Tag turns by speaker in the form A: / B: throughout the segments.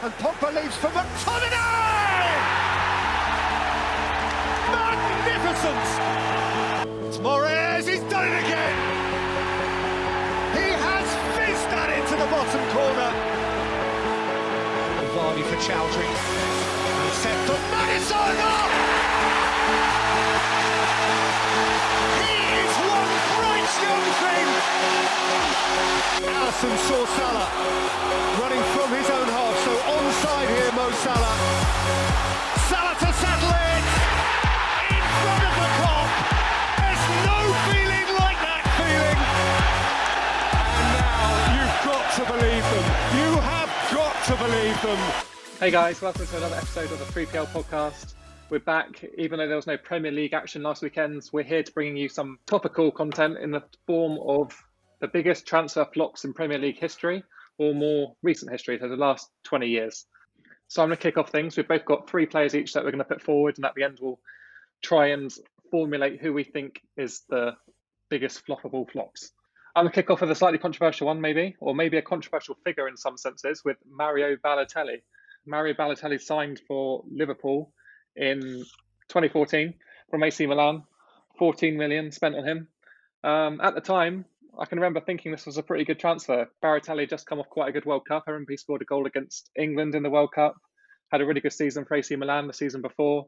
A: And Pogba leaves for McTominay! Magnificent! It's Moraes, he's done it again! He has fizzed that into the bottom corner. Vardy for Chowdhury. And set for Madison! He is one bright young thing! Alisson saw Salah running from his own half, so onside here, Mo Salah. Salah to settle it! In front of the Kop! There's no feeling like that feeling! And now you've got to believe them. You have got to believe them.
B: Hey guys, welcome to another episode of the 3PL podcast. We're back, even though there was no Premier League action last weekend. We're here to bring you some topical content in the form of the biggest transfer flops in Premier League history, or more recent history, so the last 20 years. So I'm going to kick off things. We've both got three players each that we're going to put forward, and at the end we'll try and formulate who we think is the biggest flop of all flops. I'm going to kick off with a slightly controversial one, maybe, or maybe a controversial figure in some senses, with Mario Balotelli. Mario Balotelli signed for Liverpool in 2014 from AC Milan, 14 million spent on him. At the time, I can remember thinking this was a pretty good transfer. Balotelli just come off quite a good World Cup. I remember he scored a goal against England in the World Cup, had a really good season for AC Milan the season before,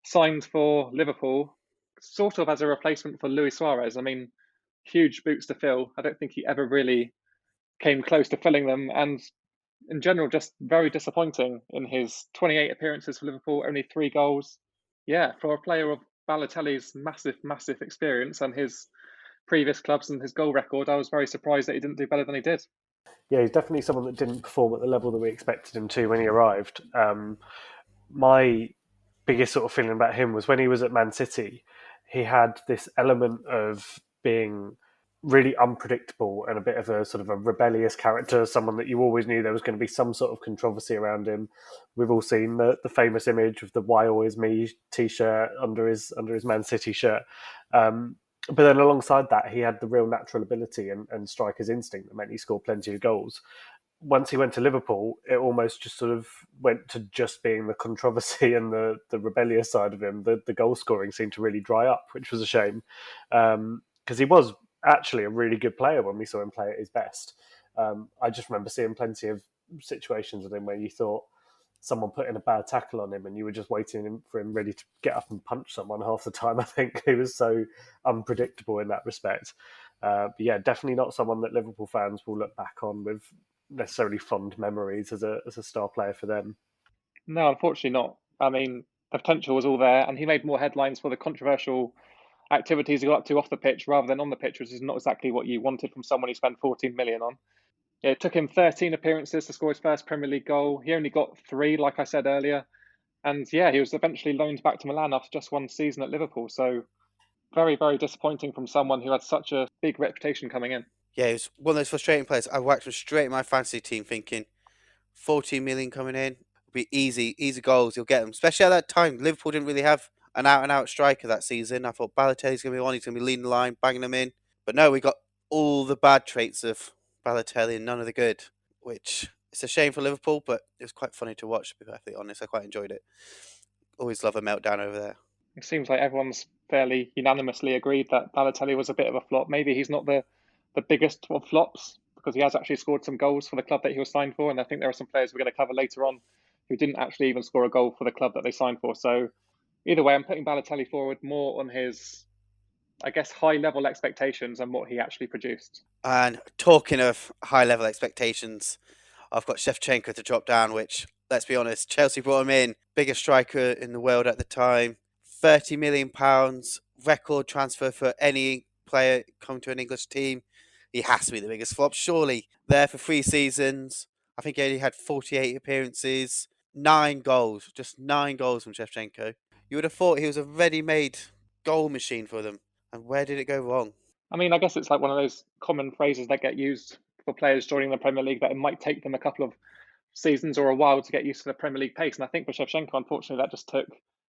B: signed for Liverpool, sort of as a replacement for Luis Suarez. I mean, huge boots to fill. I don't think he ever really came close to filling them, and in general, just very disappointing in his 28 appearances for Liverpool, only 3 goals. Yeah, for a player of Balotelli's massive experience and his previous clubs and his goal record, I was very surprised that he didn't do better than he did.
C: Yeah, he's definitely someone that didn't perform at the level that we expected him to when he arrived. My biggest sort of feeling about him was when he was at Man City, he had this element of being really unpredictable and a bit of a sort of a rebellious character, someone that you always knew there was going to be some sort of controversy around him. We've all seen the famous image of the "Why Always Me" t-shirt under his Man City shirt. But then alongside that, he had the real natural ability and striker's instinct that meant he scored plenty of goals. Once he went to Liverpool, it almost just sort of went to just being the controversy and the rebellious side of him. The goal scoring seemed to really dry up, which was a shame, because he was actually a really good player when we saw him play at his best. I just remember seeing plenty of situations with him where you thought someone put in a bad tackle on him and you were just waiting for him ready to get up and punch someone half the time. I think he was so unpredictable in that respect. But yeah, definitely not someone that Liverpool fans will look back on with necessarily fond memories as a star player for them.
B: No, unfortunately not. I mean, the potential was all there, and he made more headlines for the controversial activities he got up to off the pitch rather than on the pitch, which is not exactly what you wanted from someone he spent 14 million on. It took him 13 appearances to score his first Premier League goal. He only got 3, like I said earlier. And yeah, he was eventually loaned back to Milan after just one season at Liverpool. So very disappointing from someone who had such a big reputation coming in.
D: Yeah, he was one of those frustrating players. I whacked him straight in my fantasy team thinking 14 million coming in. It'll be easy goals. You'll get them. Especially at that time, Liverpool didn't really have an out-and-out striker that season. I thought Balotelli's going to be on. He's going to be leading the line, banging them in. But no, we got all the bad traits of Balotelli and none of the good, which is a shame for Liverpool, but it was quite funny to watch, to be perfectly honest. I quite enjoyed it. Always love a meltdown over there.
B: It seems like everyone's fairly unanimously agreed that Balotelli was a bit of a flop. Maybe he's not the biggest of flops because he has actually scored some goals for the club that he was signed for. And I think there are some players we're going to cover later on who didn't actually even score a goal for the club that they signed for. So either way, I'm putting Balotelli forward more on his, I guess, high-level expectations and what he actually produced.
D: And talking of high-level expectations, I've got Shevchenko to drop down, which, let's be honest, Chelsea brought him in, biggest striker in the world at the time, £30 million, record transfer for any player coming to an English team. He has to be the biggest flop, surely. There for 3 seasons. I think he only had 48 appearances, 9 goals, just 9 goals from Shevchenko. You would have thought he was a ready-made goal machine for them. And where did it go wrong?
B: I mean, I guess it's like one of those common phrases that get used for players joining the Premier League, that it might take them a couple of seasons or a while to get used to the Premier League pace. And I think for Shevchenko, unfortunately, that just took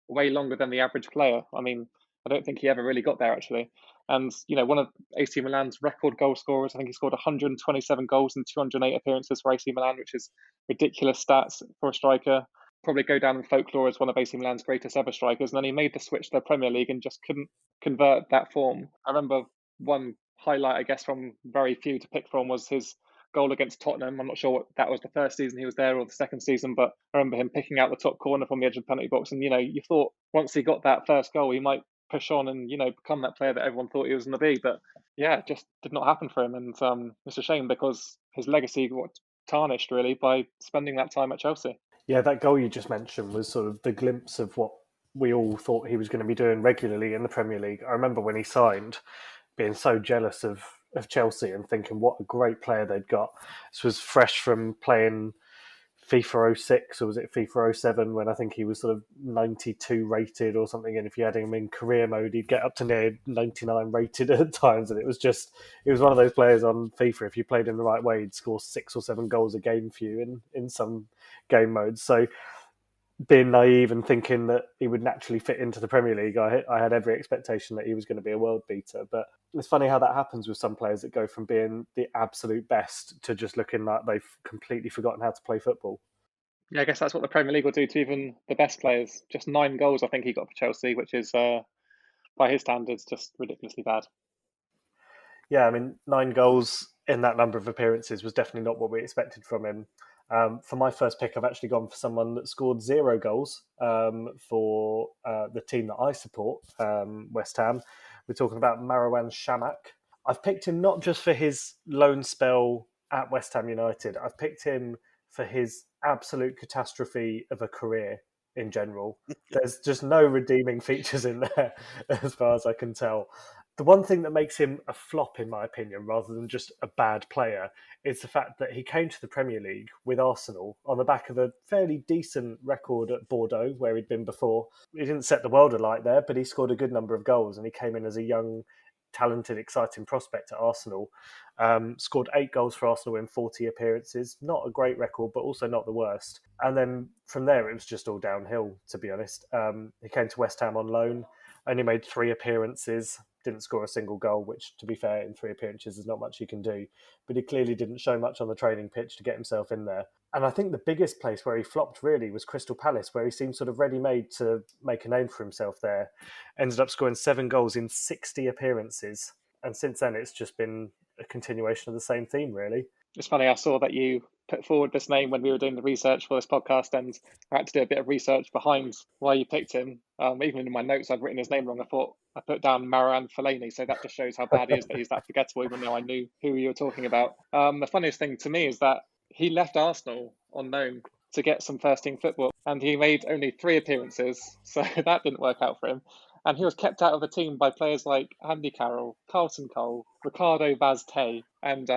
B: way longer than the average player. I mean, I don't think he ever really got there, actually. And, one of AC Milan's record goal scorers. I think he scored 127 goals in 208 appearances for AC Milan, which is ridiculous stats for a striker. Probably go down in folklore as one of AC Milan's greatest ever strikers. And then he made the switch to the Premier League and just couldn't convert that form. I remember one highlight, I guess, from very few to pick from was his goal against Tottenham. I'm not sure what that was, the first season he was there or the second season, but I remember him picking out the top corner from the edge of the penalty box. And, you thought once he got that first goal, he might push on and, become that player that everyone thought he was going to be. But yeah, it just did not happen for him. And it's a shame because his legacy got tarnished really by spending that time at Chelsea.
C: Yeah, that goal you just mentioned was sort of the glimpse of what we all thought he was going to be doing regularly in the Premier League. I remember when he signed, being so jealous of Chelsea and thinking what a great player they'd got. This was fresh from playing FIFA 06 or was it FIFA 07 when I think he was sort of 92 rated or something, and if you had him in career mode he'd get up to near 99 rated at times, and it was one of those players on FIFA, if you played him the right way he'd score 6 or 7 goals a game for you in some game modes. So being naive and thinking that he would naturally fit into the Premier League, I had every expectation that he was going to be a world beater. But it's funny how that happens with some players that go from being the absolute best to just looking like they've completely forgotten how to play football.
B: Yeah, I guess that's what the Premier League will do to even the best players. Just 9 goals I think he got for Chelsea, which is, by his standards, just ridiculously bad.
C: Yeah, I mean, 9 goals in that number of appearances was definitely not what we expected from him. For my first pick, I've actually gone for someone that scored 0 goals for the team that I support, West Ham. We're talking about Marouane Chamakh. I've picked him not just for his loan spell at West Ham United. I've picked him for his absolute catastrophe of a career in general. There's just no redeeming features in there, as far as I can tell. The one thing that makes him a flop, in my opinion, rather than just a bad player, is the fact that he came to the Premier League with Arsenal on the back of a fairly decent record at Bordeaux, where he'd been before. He didn't set the world alight there, but he scored a good number of goals, and he came in as a young, talented, exciting prospect at Arsenal. Scored 8 goals for Arsenal in 40 appearances. Not a great record, but also not the worst. And then from there, it was just all downhill, to be honest. He came to West Ham on loan, only made 3 appearances, didn't score a single goal, which, to be fair, in 3 appearances is not much you can do. But he clearly didn't show much on the training pitch to get himself in there. And I think the biggest place where he flopped really was Crystal Palace, where he seemed sort of ready-made to make a name for himself there. Ended up scoring 7 goals in 60 appearances. And since then, it's just been a continuation of the same theme, really.
B: It's funny, I saw that you put forward this name when we were doing the research for this podcast, and I had to do a bit of research behind why you picked him. Even in my notes, I'd written his name wrong. I put down Marouane Fellaini, so that just shows how bad he is that he's that forgettable, even though I knew who you were talking about. The funniest thing to me is that he left Arsenal on loan to get some first-team football, and he made only 3 appearances, so that didn't work out for him. And he was kept out of the team by players like Andy Carroll, Carlton Cole, Ricardo Vaz-Tey, and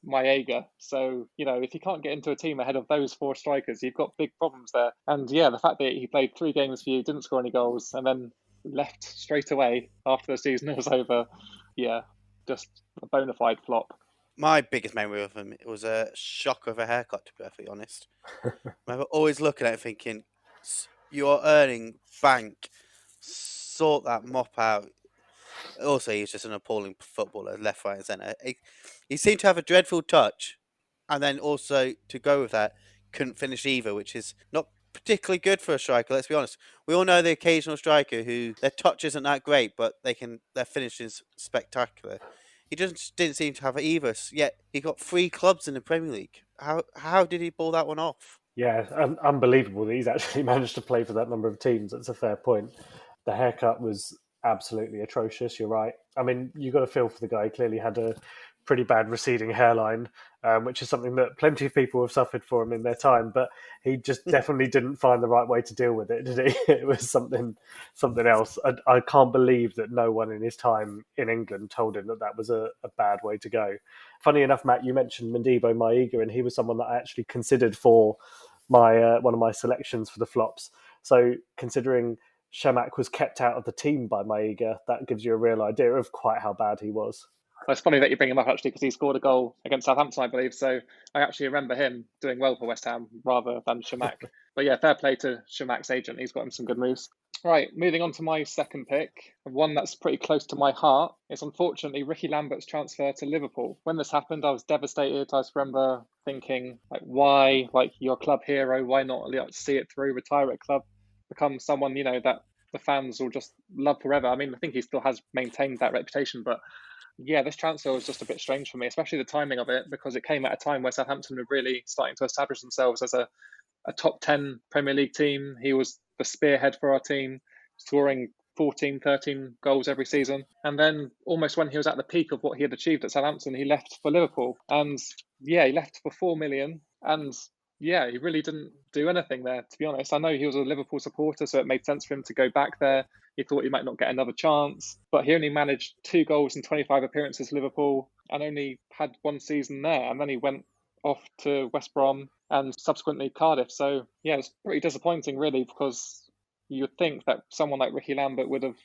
B: Maega. So, if you can't get into a team ahead of those 4 strikers, you've got big problems there. And yeah, the fact that he played 3 games for you, didn't score any goals, and then left straight away after the season was over, yeah, just a bona fide flop.
D: My biggest memory of him, it was a shock of a haircut, to be perfectly honest. I remember always looking at it thinking, you're earning bank, sort that mop out. Also, he's just an appalling footballer, left, right and centre. He seemed to have a dreadful touch, and then also, to go with that, couldn't finish either, which is not particularly good for a striker, let's be honest. We all know the occasional striker who, their touch isn't that great, but their finish is spectacular. He just didn't seem to have it either, yet he got 3 clubs in the Premier League. How did he pull that one off?
C: Yeah, unbelievable that he's actually managed to play for that number of teams. That's a fair point. The haircut was absolutely atrocious, you're right. I mean, you got to feel for the guy. He clearly had a pretty bad receding hairline, which is something that plenty of people have suffered for him in their time, but he just definitely didn't find the right way to deal with it, did he? It was something else. I can't believe that no one in his time in England told him that was a bad way to go. Funny enough, Matt, you mentioned Modibo Maega, and he was someone that I actually considered for my one of my selections for the flops. So considering Chamakh was kept out of the team by Maega, that gives you a real idea of quite how bad he was.
B: Well, it's funny that you bring him up, actually, because he scored a goal against Southampton, I believe. So I actually remember him doing well for West Ham rather than Chamakh. But yeah, fair play to Chamakh's agent. He's got him some good moves. Right, moving on to my second pick, one that's pretty close to my heart. It's unfortunately Ricky Lambert's transfer to Liverpool. When this happened, I was devastated. I just remember thinking, like, why, like, your club hero, why not see it through, retire at club, become someone, that the fans will just love forever. I mean, I think he still has maintained that reputation, but yeah, this transfer was just a bit strange for me, especially the timing of it, because it came at a time where Southampton were really starting to establish themselves as a top 10 Premier League team. He was the spearhead for our team, scoring 14, 13 goals every season. And then almost when he was at the peak of what he had achieved at Southampton, he left for Liverpool. And yeah, he left for 4 million. And yeah, he really didn't do anything there, to be honest. I know he was a Liverpool supporter, so it made sense for him to go back there. He thought he might not get another chance, but he only managed 2 goals in 25 appearances for Liverpool and only had one season there. And then he went off to West Brom and subsequently Cardiff. So yeah, it's pretty disappointing, really, because you would think that someone like Ricky Lambert would have,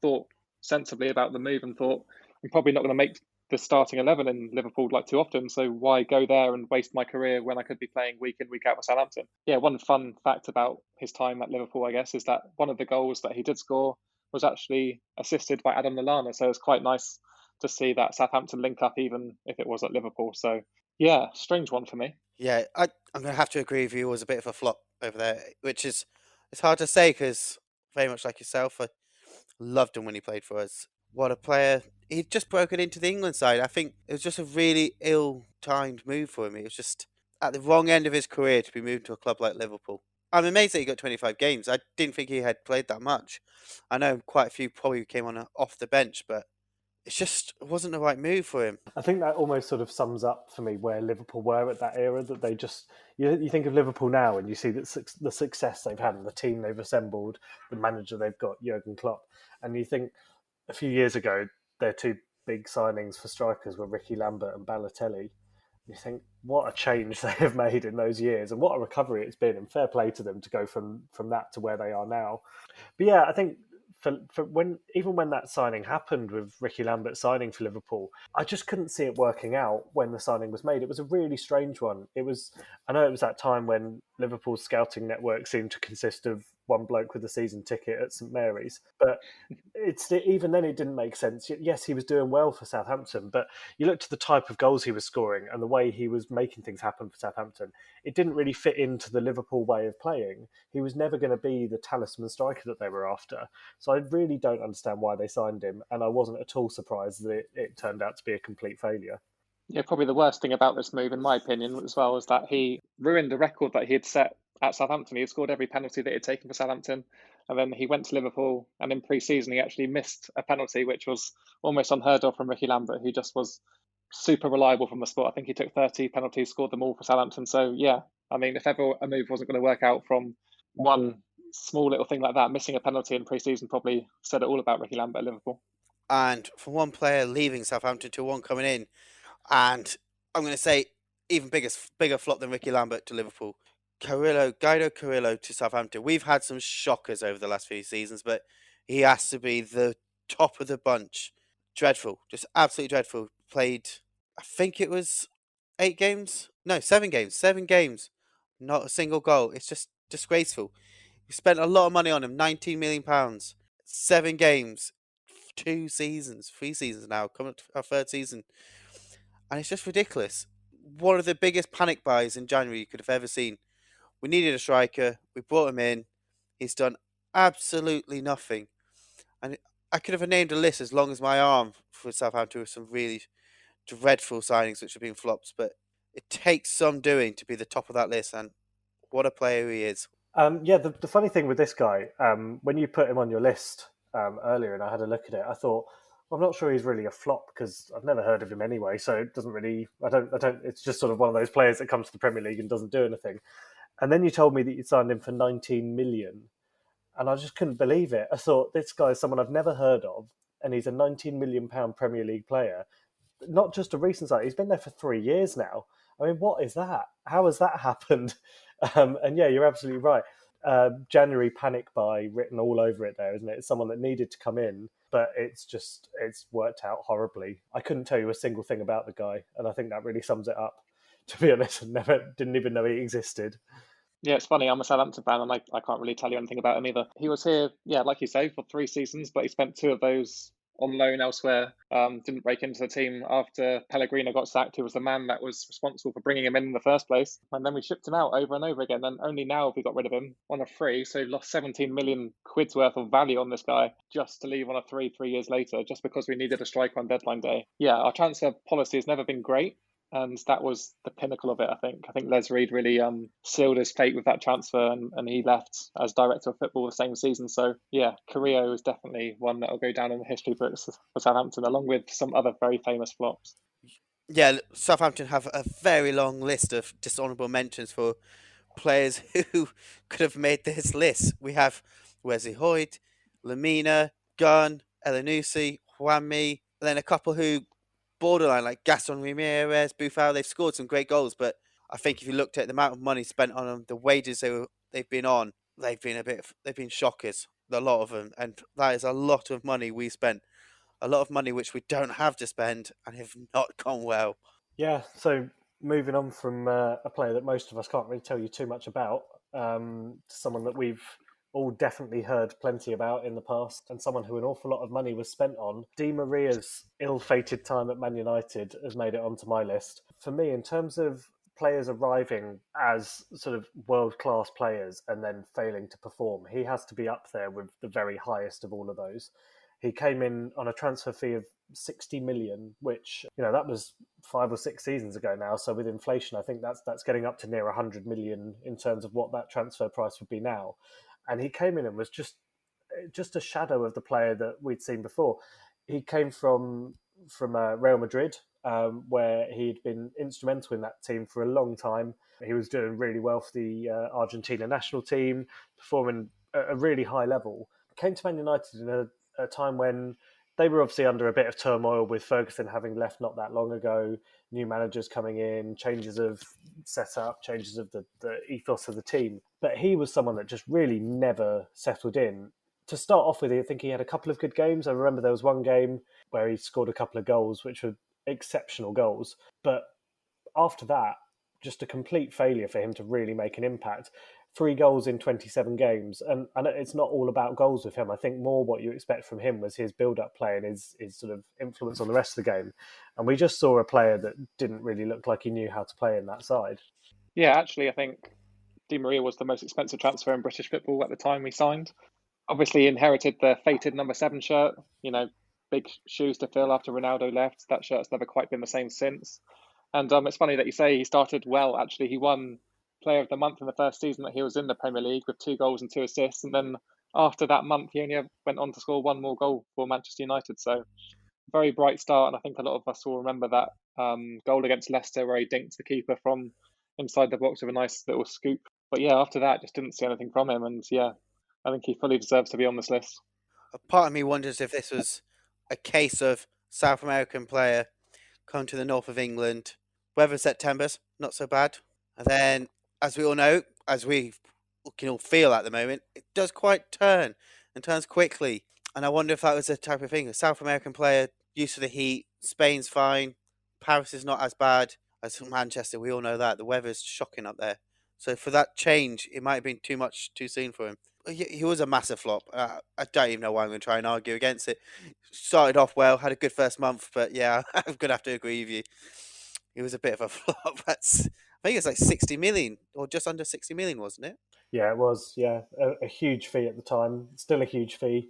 B: thought sensibly about the move and thought, I'm probably not going to make the starting 11 in Liverpool like too often, so why go there and waste my career when I could be playing week in, week out with Southampton? Yeah, one fun fact about his time at Liverpool, I guess, is that one of the goals that he did score was actually assisted by Adam Lallana. So it's quite nice to see that Southampton link up, even if it was at Liverpool. So yeah, strange one for me.
D: Yeah, I'm going to have to agree with you. It was a bit of a flop over there, which is it's hard to say because very much like yourself, I loved him when he played for us. What a player! He'd just broken into the England side. I think it was just a really ill-timed move for him. It was just at the wrong end of his career to be moved to a club like Liverpool. I'm amazed that he got 25 games. I didn't think he had played that much. I know quite a few probably came on off the bench, but it wasn't the right move for him.
C: I think that almost sort of sums up for me where Liverpool were at that era. That they just you think of Liverpool now and you see that the success they've had and the team they've assembled, the manager they've got, Jurgen Klopp, and you think a few years ago their two big signings for strikers were Ricky Lambert and Balotelli. You think what a change they have made in those years and what a recovery it's been, and fair play to them to go from that to where they are now. But yeah, I think for when even when that signing happened with Ricky Lambert signing for Liverpool, I just couldn't see it working out when the signing was made. It was a really strange one. I know it was that time when Liverpool's scouting network seemed to consist of one bloke with a season ticket at St Mary's, but even then it didn't make sense. Yes, he was doing well for Southampton, but you looked at the type of goals he was scoring and the way he was making things happen for Southampton. It didn't really fit into the Liverpool way of playing. He was never going to be the talisman striker that they were after. So I really don't understand why they signed him, and I wasn't at all surprised that it turned out to be a complete failure.
B: Yeah, probably the worst thing about this move, in my opinion, as well, is that he ruined the record that he had set at Southampton. He had scored every penalty that he had taken for Southampton, and then he went to Liverpool, and in pre-season he actually missed a penalty, which was almost unheard of from Ricky Lambert, who just was super reliable from the spot. I think he took 30 penalties, scored them all for Southampton. So yeah, I mean, if ever a move wasn't going to work out from one small little thing like that, missing a penalty in pre-season probably said it all about Ricky Lambert at Liverpool.
D: And from one player leaving Southampton to one coming in, and I'm going to say even bigger flop than Ricky Lambert to Liverpool. Guido Carrillo to Southampton. We've had some shockers over the last few seasons, but he has to be the top of the bunch. Dreadful, just absolutely dreadful. Played, I think it was 8 games? No, 7 games. 7 games. Not a single goal. It's just disgraceful. We spent a lot of money on him, £19 million. 7 games, 2 seasons, 3 seasons now, coming up to our 3rd season. And it's just ridiculous. One of the biggest panic buys in January you could have ever seen. We needed a striker. We brought him in. He's done absolutely nothing. And I could have named a list as long as my arm for Southampton with some really dreadful signings which have been flops. But it takes some doing to be the top of that list. And what a player he is.
C: The funny thing with this guy, when you put him on your list earlier and I had a look at it, I thought, I'm not sure he's really a flop because I've never heard of him anyway. So it doesn't really, I don't, it's just sort of one of those players that comes to the Premier League and doesn't do anything. And then you told me that you signed him for 19 million. And I just couldn't believe it. I thought, this guy is someone I've never heard of. And he's a £19 million Premier League player. Not just a recent signing. He's been there for 3 years now. I mean, what is that? How has that happened? And yeah, you're absolutely right. January panic buy written all over it there, isn't it? It's someone that needed to come in, but it's worked out horribly. I couldn't tell you a single thing about the guy, and I think that really sums it up. To be honest, I didn't even know he existed.
B: Yeah, it's funny. I'm a Southampton fan, and I can't really tell you anything about him either. He was here, yeah, like you say, for 3 seasons, but he spent 2 of those on loan elsewhere. Didn't break into the team after Pellegrino got sacked, who was the man that was responsible for bringing him in the first place. And then we shipped him out over and over again. And only now have we got rid of him on a free. So lost 17 million quid's worth of value on this guy just to leave on a 3 years later, just because we needed a striker on deadline day. Yeah, our transfer policy has never been great. And that was the pinnacle of it, I think. I think Les Reed really sealed his fate with that transfer, and he left as director of football the same season. So, yeah, Carrillo is definitely one that will go down in the history books for Southampton, along with some other very famous flops.
D: Yeah, Southampton have a very long list of dishonourable mentions for players who could have made this list. We have Wesley Hoyd, Lamina, Gunn, Elanusi, Juanmi, and then a couple who borderline, like Gaston Ramirez, Buffal. They've scored some great goals, but I think if you looked at the amount of money spent on them, the wages they've been on, they've been shockers, a lot of them, and that is a lot of money we spent, a lot of money which we don't have to spend and have not gone well.
C: Yeah, so moving on from a player that most of us can't really tell you too much about, to someone that we've all definitely heard plenty about in the past, and someone who an awful lot of money was spent on. Di Maria's ill-fated time at Man United has made it onto my list. For me, in terms of players arriving as sort of world-class players and then failing to perform, he has to be up there with the very highest of all of those. He came in on a transfer fee of 60 million, which, that was 5 or 6 seasons ago now. So with inflation, I think that's getting up to near 100 million in terms of what that transfer price would be now. And he came in and was just a shadow of the player that we'd seen before. He came from Real Madrid, where he'd been instrumental in that team for a long time. He was doing really well for the Argentina national team, performing at a really high level. Came to Man United in a time when they were obviously under a bit of turmoil, with Ferguson having left not that long ago, new managers coming in, changes of setup, changes of the ethos of the team. But he was someone that just really never settled in. To start off with, I think he had a couple of good games. I remember there was one game where he scored a couple of goals, which were exceptional goals. But after that, just a complete failure for him to really make an impact. 3 goals in 27 games. And it's not all about goals with him. I think more what you expect from him was his build-up play and his sort of influence on the rest of the game. And we just saw a player that didn't really look like he knew how to play in that side.
B: Yeah, actually, I think Di Maria was the most expensive transfer in British football at the time he signed. Obviously, he inherited the fated number 7 shirt. Big shoes to fill after Ronaldo left. That shirt's never quite been the same since. And it's funny that you say he started well. Actually, he won Player of the Month in the first season that he was in the Premier League with 2 goals and 2 assists. And then after that month, he only went on to score 1 more goal for Manchester United. So very bright start. And I think a lot of us will remember that goal against Leicester where he dinked the keeper from inside the box with a nice little scoop. But yeah, after that, just didn't see anything from him. And yeah, I think he fully deserves to be on this list.
D: A part of me wonders if this was a case of South American player come to the north of England. Weather in September's not so bad. And then, as we all know, as we can all feel at the moment, it does quite turn and turns quickly. And I wonder if that was the type of thing. A South American player used to the heat. Spain's fine. Paris is not as bad as Manchester. We all know that. The weather's shocking up there. So for that change, it might have been too much too soon for him. He was a massive flop. I don't even know why I'm going to try and argue against it. Started off well, had a good first month, but yeah, I'm going to have to agree with you. He was a bit of a flop. I think it's like 60 million or just under 60 million, wasn't it?
C: Yeah, it was. Yeah, a huge fee at the time. Still a huge fee.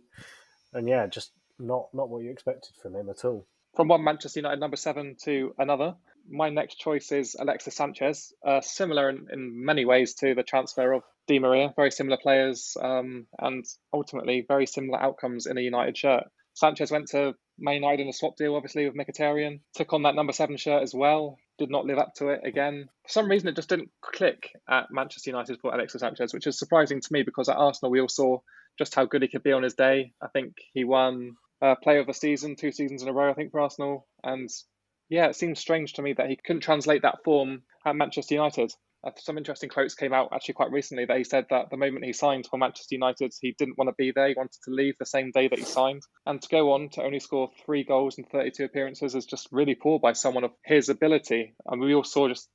C: And yeah, just not what you expected from him at all.
B: From one Manchester United number 7 to another, my next choice is Alexis Sanchez. Similar in many ways to the transfer of Di Maria. Very similar players and ultimately very similar outcomes in a United shirt. Sanchez went to Man United in a swap deal, obviously, with Mkhitaryan. Took on that number 7 shirt as well. Did not live up to it again. For some reason, it just didn't click at Manchester United for Alexis Sanchez, which is surprising to me because at Arsenal, we all saw just how good he could be on his day. I think he won Player of the Season 2 seasons in a row, I think, for Arsenal. And yeah, it seems strange to me that he couldn't translate that form at Manchester United. Some interesting quotes came out actually quite recently that he said that the moment he signed for Manchester United, he didn't want to be there. He wanted to leave the same day that he signed. And to go on to only score 3 goals in 32 appearances is just really poor by someone of his ability. And we all saw just,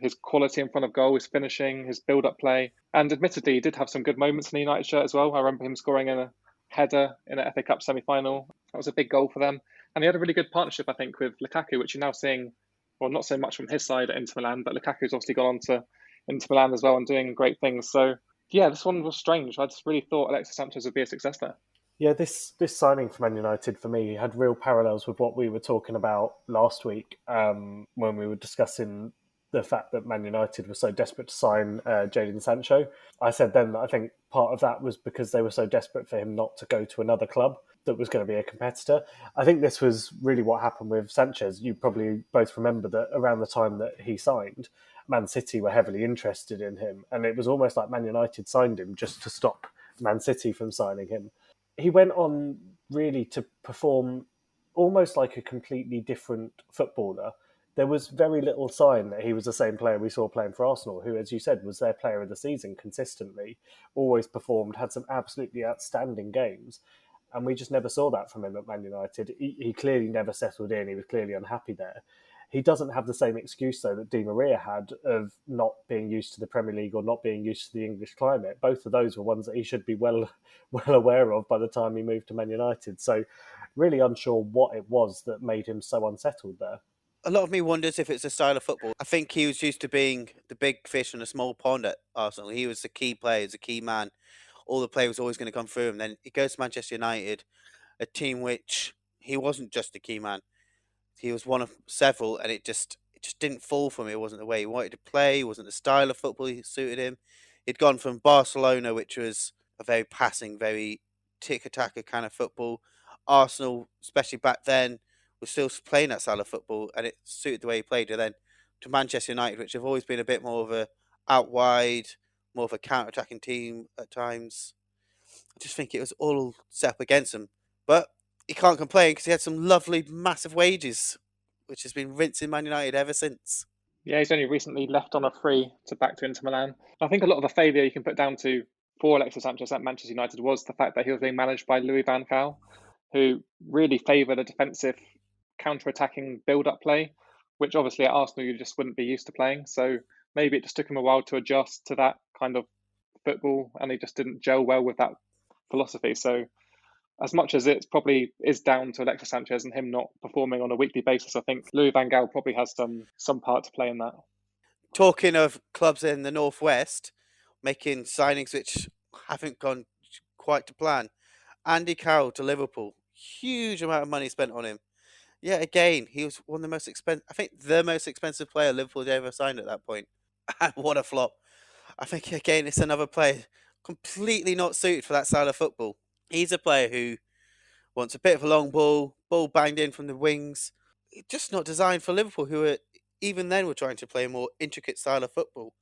B: his quality in front of goal, his finishing, his build-up play. And admittedly, he did have some good moments in the United shirt as well. I remember him scoring a header in an FA Cup semi-final. That was a big goal for them. And he had a really good partnership, I think, with Lukaku, which you're now seeing, well, not so much from his side at Inter Milan, but Lukaku's obviously gone on to Inter Milan as well and doing great things. So, yeah, this one was strange. I just really thought Alexis Sanchez would be a success there.
C: Yeah, this signing for Man United for me had real parallels with what we were talking about last week when we were discussing the fact that Man United was so desperate to sign Jadon Sancho. I said then that I think part of that was because they were so desperate for him not to go to another club that was going to be a competitor. I think this was really what happened with Sanchez. You probably both remember that around the time that he signed, Man City were heavily interested in him, and it was almost like Man United signed him just to stop Man City from signing him. He went on really to perform almost like a completely different footballer. There was very little sign that he was the same player we saw playing for Arsenal, who, as you said, was their player of the season consistently, always performed, had some absolutely outstanding games. And we just never saw that from him at Man United. He clearly never settled in. He was clearly unhappy there. He doesn't have the same excuse, though, that Di Maria had of not being used to the Premier League or not being used to the English climate. Both of those were ones that he should be well aware of by the time he moved to Man United. So really unsure what it was that made him so unsettled there.
D: A lot of me wonders if it's a style of football. I think he was used to being the big fish in a small pond at Arsenal. He was the key player, he was the key man. All the play was always going to come through him. Then he goes to Manchester United, a team which he wasn't just a key man. He was one of several, and it just didn't fall for him. It wasn't the way he wanted to play. It wasn't the style of football that suited him. He'd gone from Barcelona, which was a very passing, very tick-a-tacker kind of football. Arsenal, especially back then, was still playing that style of football, and it suited the way he played. And then to Manchester United, which have always been a bit more of a out wide, more of a counter-attacking team at times. I just think it was all set up against him. But he can't complain because he had some lovely, massive wages, which has been rinsing Man United ever since.
B: Yeah, he's only recently left on a free to back to Inter Milan. I think a lot of the failure you can put down to for Alexis Sanchez at Manchester United was the fact that he was being managed by Louis van Gaal, who really favoured a defensive, counter-attacking build-up play, which obviously at Arsenal you just wouldn't be used to playing. So maybe it just took him a while to adjust to that kind of football, and he just didn't gel well with that philosophy. So as much as it probably is down to Alexis Sanchez and him not performing on a weekly basis, I think Louis van Gaal probably has some part to play in that.
D: Talking of clubs in the Northwest making signings which haven't gone quite to plan, Andy Carroll to Liverpool, huge amount of money spent on him. Yeah, again, he was one of the most expensive, I think the most expensive player Liverpool had ever signed at that point. And what a flop. I think, again, it's another player completely not suited for that style of football. He's a player who wants a bit of a long ball banged in from the wings. Just not designed for Liverpool, who were, even then were trying to play a more intricate style of football.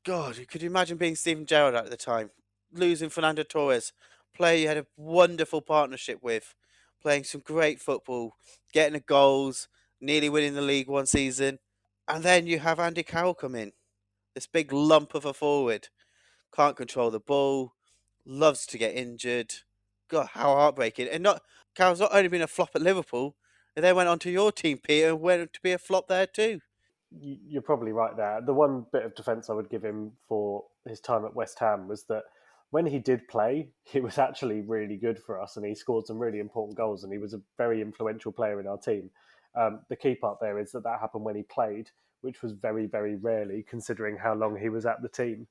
D: God, could you imagine being Steven Gerrard at the time? Losing Fernando Torres, player you had a wonderful partnership with, playing some great football, getting the goals, nearly winning the league one season. And then you have Andy Carroll come in. This big lump of a forward. Can't control the ball, loves to get injured. God, how heartbreaking. And Carroll's not only been a flop at Liverpool, and then went on to your team, Peter, and went to be a flop there too.
C: You're probably right there. The one bit of defence I would give him for his time at West Ham was that when he did play, he was actually really good for us, and he scored some really important goals, and he was a very influential player in our team. The key part there is that happened when he played, which was very, very rarely, considering how long he was at the team.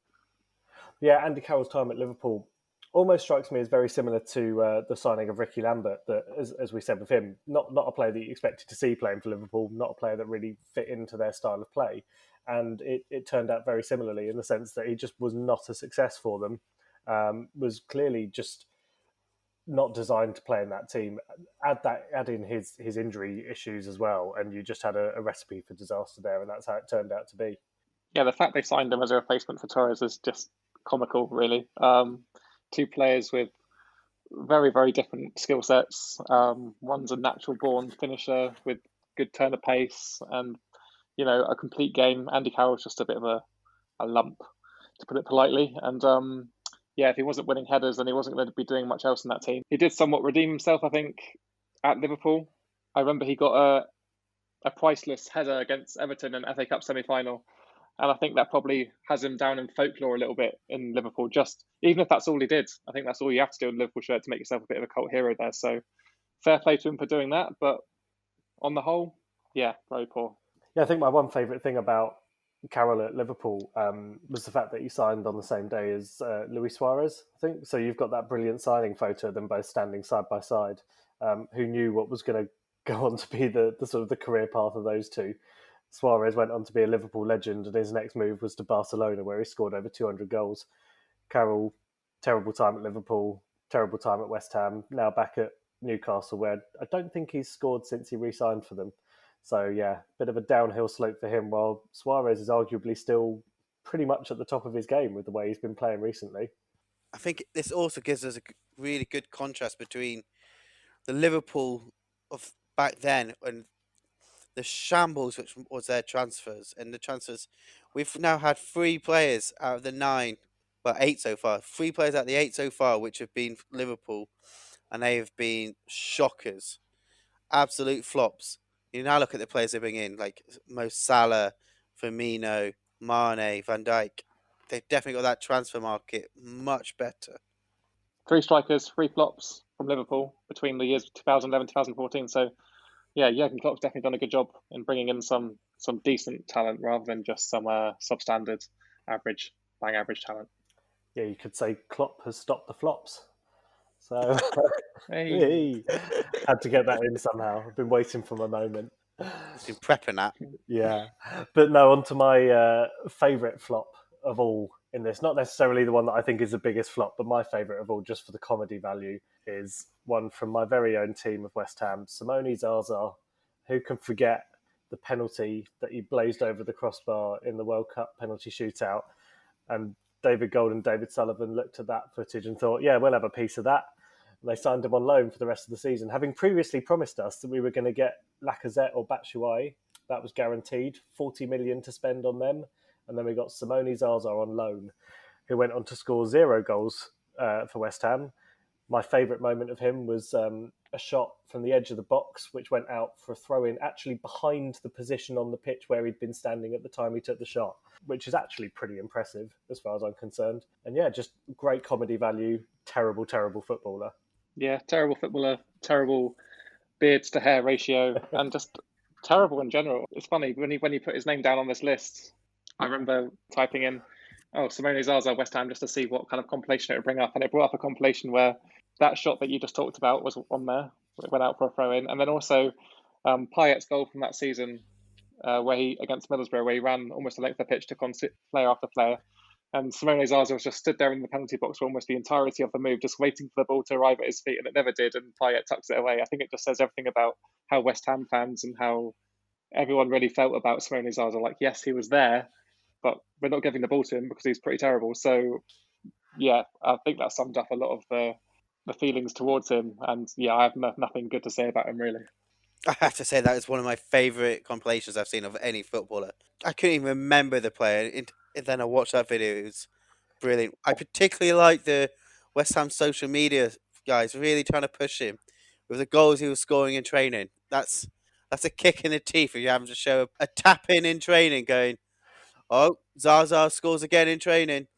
C: Yeah, Andy Carroll's time at Liverpool almost strikes me as very similar to the signing of Ricky Lambert, that, as we said with him, not a player that you expected to see playing for Liverpool, not a player that really fit into their style of play. And it turned out very similarly in the sense that he just was not a success for them, was clearly just not designed to play in that team. Add in his injury issues as well, and you just had a recipe for disaster there, and that's how it turned out to be.
B: Yeah, the fact they signed him as a replacement for Torres is just comical, really. Two players with very, very different skill sets. One's a natural born finisher with good turn of pace and, a complete game. Andy Carroll's just a bit of a lump, to put it politely. And if he wasn't winning headers, then he wasn't going to be doing much else in that team. He did somewhat redeem himself, I think, at Liverpool. I remember he got a priceless header against Everton in FA Cup semi-final. And I think that probably has him down in folklore a little bit in Liverpool. Just even if that's all he did, I think that's all you have to do in a Liverpool shirt to make yourself a bit of a cult hero there. So fair play to him for doing that. But on the whole, yeah, very poor.
C: Yeah, I think my one favourite thing about Carroll at Liverpool was the fact that he signed on the same day as Luis Suarez, I think. So you've got that brilliant signing photo of them both standing side by side. Who knew what was going to go on to be the sort of the career path of those two? Suarez went on to be a Liverpool legend, and his next move was to Barcelona, where he scored over 200 goals. Carroll, terrible time at Liverpool, terrible time at West Ham, now back at Newcastle, where I don't think he's scored since he re-signed for them. So, yeah, bit of a downhill slope for him, while Suarez is arguably still pretty much at the top of his game with the way he's been playing recently.
D: I think this also gives us a really good contrast between the Liverpool of back then and the shambles which was their transfers. And the transfers, we've now had 3 players out of the 9, well, 8 so far. 3 players out of the 8 so far, which have been Liverpool, and they have been shockers, absolute flops. You now look at the players they bring in, like Mo Salah, Firmino, Mane, Van Dijk. They've definitely got that transfer market much better.
B: 3 strikers, 3 flops from Liverpool between the years 2011 2014. So, yeah, Jurgen Klopp's definitely done a good job in bringing in some decent talent rather than just some substandard, bang average talent.
C: Yeah, you could say Klopp has stopped the flops. So,
B: Hey.
C: had to get that in somehow. I've been waiting for my moment.
D: He's been prepping that.
C: Yeah, but no, on to my favourite flop of all in this. Not necessarily the one that I think is the biggest flop, but my favourite of all, just for the comedy value, is one from my very own team of West Ham, Simone Zaza. Who can forget the penalty that he blazed over the crossbar in the World Cup penalty shootout? And David Gold and David Sullivan looked at that footage and thought, yeah, we'll have a piece of that. And they signed him on loan for the rest of the season, having previously promised us that we were going to get Lacazette or Batshuayi. That was guaranteed, 40 million to spend on them. And then we got Simone Zaza on loan, who went on to score 0 goals for West Ham. My favourite moment of him was a shot from the edge of the box, which went out for a throw-in, actually behind the position on the pitch where he'd been standing at the time he took the shot, which is actually pretty impressive as far as I'm concerned. And yeah, just great comedy value, terrible, terrible footballer.
B: Yeah, terrible footballer, terrible beards to hair ratio, and just terrible in general. It's funny, when he put his name down on this list, I remember typing in, Simone Zaza, West Ham, just to see what kind of compilation it would bring up. And it brought up a compilation where that shot that you just talked about was on there. It went out for a throw-in. And then also Payet's goal from that season, where he, against Middlesbrough, where he ran almost the length of the pitch, took on player after player. And Simone Zaza was just stood there in the penalty box for almost the entirety of the move, just waiting for the ball to arrive at his feet, and it never did, and Payet tucks it away. I think it just says everything about how West Ham fans and how everyone really felt about Simone Zaza. Like, yes, he was there, but we're not giving the ball to him because he's pretty terrible. So, yeah, I think that summed up a lot of the feelings towards him. And, yeah, I have nothing good to say about him, really.
D: I have to say that is one of my favourite compilations I've seen of any footballer. I couldn't even remember the player, and then I watched that video. It was brilliant. I particularly like the West Ham social media guys really trying to push him with the goals he was scoring in training. That's a kick in the teeth if you're having to show a tap in training going, oh, Zaza scores again in training.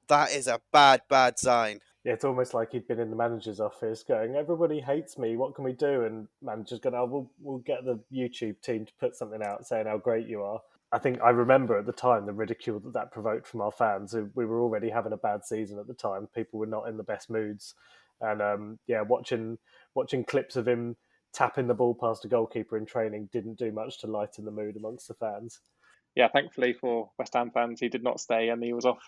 D: That is a bad sign.
C: Yeah, it's almost like he'd been in the manager's office going, everybody hates me, what can we do? And manager's going, we'll get the YouTube team to put something out saying how great you are. I think I remember at the time the ridicule that provoked from our fans. We were already having a bad season at the time. People were not in the best moods. And watching clips of him tapping the ball past a goalkeeper in training didn't do much to lighten the mood amongst the fans.
B: Yeah, thankfully for West Ham fans, he did not stay and he was off.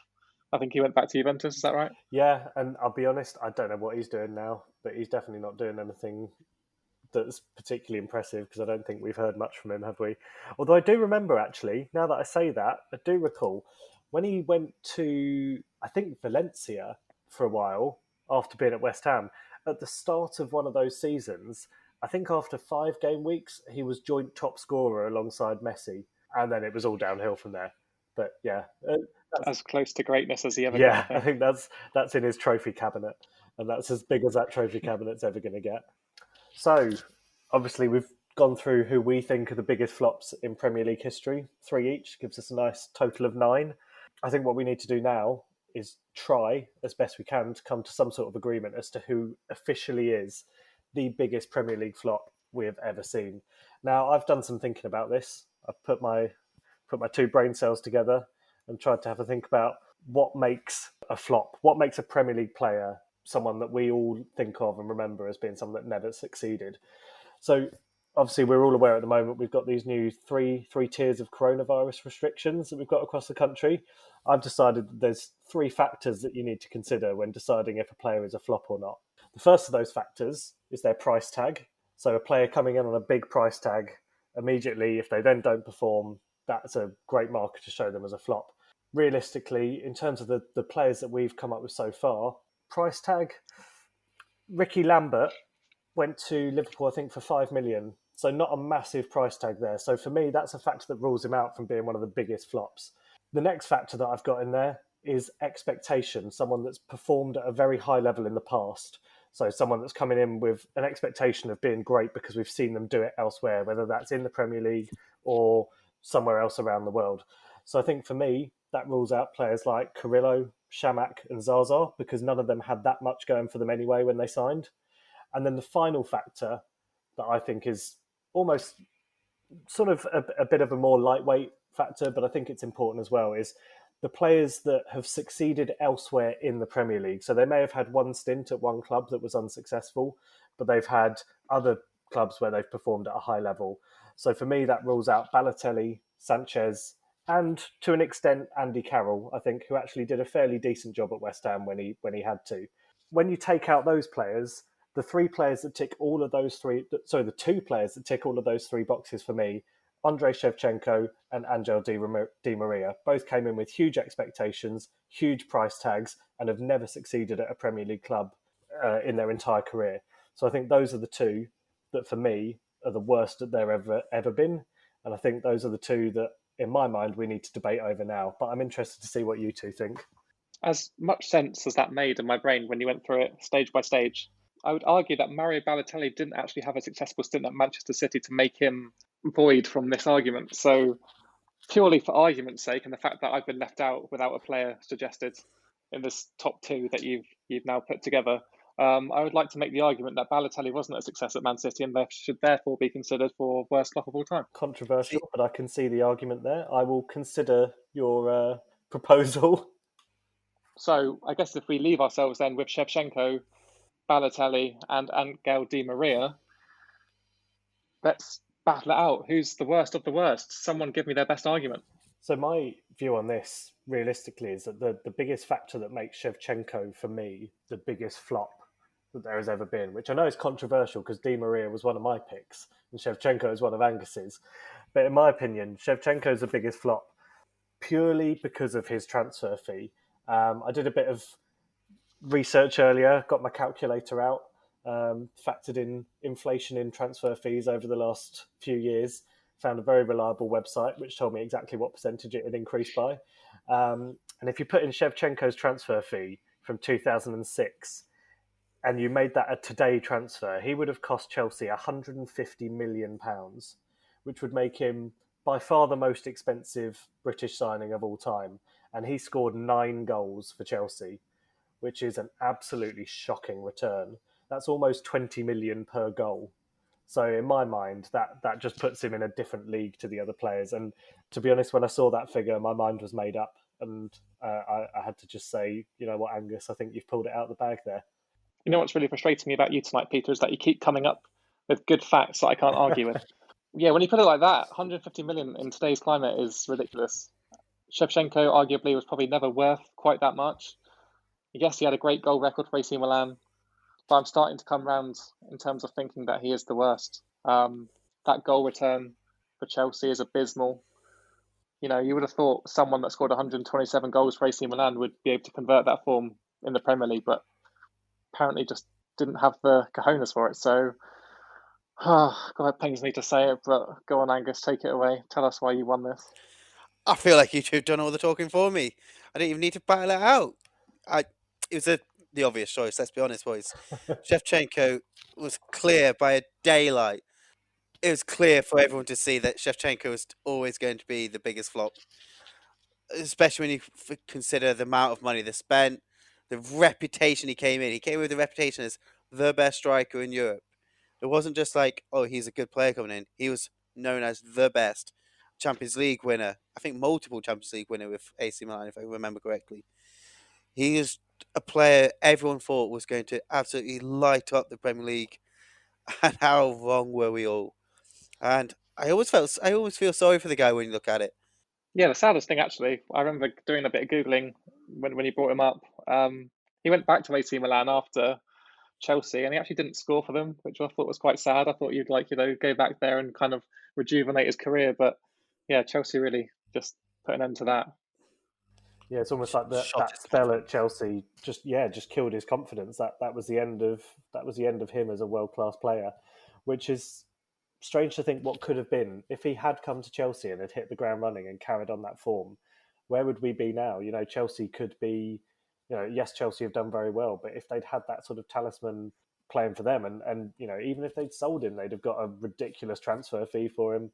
B: I think he went back to Juventus, is that right?
C: Yeah, and I'll be honest, I don't know what he's doing now, but he's definitely not doing anything that's particularly impressive because I don't think we've heard much from him, have we? Although I do remember, actually, now that I say that, I do recall when he went to, I think, Valencia for a while after being at West Ham, at the start of one of those seasons, I think after 5 game weeks, he was joint top scorer alongside Messi, and then it was all downhill from there. But yeah,
B: as close to greatness as he ever got.
C: I think that's in his trophy cabinet, and that's as big as that trophy cabinet's ever going to get. So, obviously, we've gone through who we think are the biggest flops in Premier League history. 3 each gives us a nice total of 9. I think what we need to do now is try as best we can to come to some sort of agreement as to who officially is the biggest Premier League flop we have ever seen. Now, I've done some thinking about this. I've put my 2 brain cells together and tried to have a think about what makes a flop, what makes a Premier League player someone that we all think of and remember as being someone that never succeeded. So obviously we're all aware at the moment we've got these new three tiers of coronavirus restrictions that we've got across the country. I've decided that there's 3 factors that you need to consider when deciding if a player is a flop or not. The first of those factors is their price tag. So a player coming in on a big price tag, immediately, if they then don't perform, that's a great marker to show them as a flop. Realistically, in terms of the players that we've come up with so far, price tag, Ricky Lambert went to Liverpool, I think, for 5 million. So not a massive price tag there. So for me, that's a factor that rules him out from being one of the biggest flops. The next factor that I've got in there is expectation, someone that's performed at a very high level in the past. So someone that's coming in with an expectation of being great because we've seen them do it elsewhere, whether that's in the Premier League or somewhere else around the world. So I think for me, that rules out players like Carrillo, Shamak and Zaza, because none of them had that much going for them anyway when they signed. And then the final factor that I think is almost sort of a bit of a more lightweight factor, but I think it's important as well, is the players that have succeeded elsewhere in the Premier League. So they may have had one stint at one club that was unsuccessful, but they've had other clubs where they've performed at a high level. So for me, that rules out Balotelli, Sanchez, and to an extent, Andy Carroll, I think, who actually did a fairly decent job at West Ham when he had to. When you take out those players, the 2 players that tick all of those 3 boxes for me, Andrei Shevchenko and Angel Di Maria, both came in with huge expectations, huge price tags, and have never succeeded at a Premier League club in their entire career. So I think those are the 2 that, for me, are the worst that there ever been. And I think those are the 2 that, in my mind, we need to debate over now. But I'm interested to see what you 2 think.
B: As much sense as that made in my brain when you went through it stage by stage, I would argue that Mario Balotelli didn't actually have a successful stint at Manchester City to make him void from this argument. So purely for argument's sake, and the fact that I've been left out without a player suggested in this top 2 that you've now put together, I would like to make the argument that Balotelli wasn't a success at Man City and should therefore be considered for worst flop of all time.
C: Controversial, but I can see the argument there. I will consider your proposal.
B: So I guess if we leave ourselves then with Shevchenko, Balotelli and Angel Di Maria, let's battle it out. Who's the worst of the worst? Someone give me their best argument.
C: So my view on this, realistically, is that the biggest factor that makes Shevchenko, for me, the biggest flop that there has ever been, which I know is controversial because Di Maria was one of my picks and Shevchenko is one of Angus's. But in my opinion, Shevchenko is the biggest flop purely because of his transfer fee. I did a bit of research earlier, got my calculator out, factored in inflation in transfer fees over the last few years, found a very reliable website which told me exactly what percentage it had increased by. And if you put in Shevchenko's transfer fee from 2006 and you made that a today transfer, he would have cost Chelsea £150 million, which would make him by far the most expensive British signing of all time. And he scored 9 goals for Chelsea, which is an absolutely shocking return. That's almost 20 million per goal. So in my mind, that just puts him in a different league to the other players. And to be honest, when I saw that figure, my mind was made up. And I had to just say, you know what, Angus, I think you've pulled it out of the bag there.
B: You know what's really frustrating me about you tonight, Peter, is that you keep coming up with good facts that I can't argue with. Yeah, when you put it like that, 150 million in today's climate is ridiculous. Shevchenko arguably was probably never worth quite that much. Yes, he had a great goal record for AC Milan, but I'm starting to come round in terms of thinking that he is the worst. That goal return for Chelsea is abysmal. You know, you would have thought someone that scored 127 goals for AC Milan would be able to convert that form in the Premier League, but apparently just didn't have the cojones for it. So, God, it pains me to say it, but go on, Angus, take it away. Tell us why you won this.
D: I feel like you two have done all the talking for me. I didn't even need to battle it out. It was the obvious choice, let's be honest, boys. Shevchenko was clear by a daylight. it was clear for everyone to see that Shevchenko was always going to be the biggest flop, especially when you consider the amount of money they spent, the reputation he came in. He came with the reputation as the best striker in Europe. It wasn't just like, oh, he's a good player coming in. He was known as the best Champions League winner. I think multiple Champions League winner with AC Milan, if I remember correctly. He is a player everyone thought was going to absolutely light up the Premier League, and how wrong were we all? And I always feel sorry for the guy when you look at it.
B: Yeah, the saddest thing actually, I remember doing a bit of googling when he brought him up. He went back to AC Milan after Chelsea, and he actually didn't score for them, which I thought was quite sad. I thought you'd go back there and kind of rejuvenate his career, but yeah, Chelsea really just put an end to that.
C: Yeah, it's almost like
D: Shot
C: that
D: his
C: spell at Chelsea just killed his confidence. That was the end of him as a world class player, which is strange to think what could have been if he had come to Chelsea and had hit the ground running and carried on that form. Where would we be now? Chelsea could be, yes, Chelsea have done very well, but if they'd had that sort of talisman playing for them, and even if they'd sold him, they'd have got a ridiculous transfer fee for him.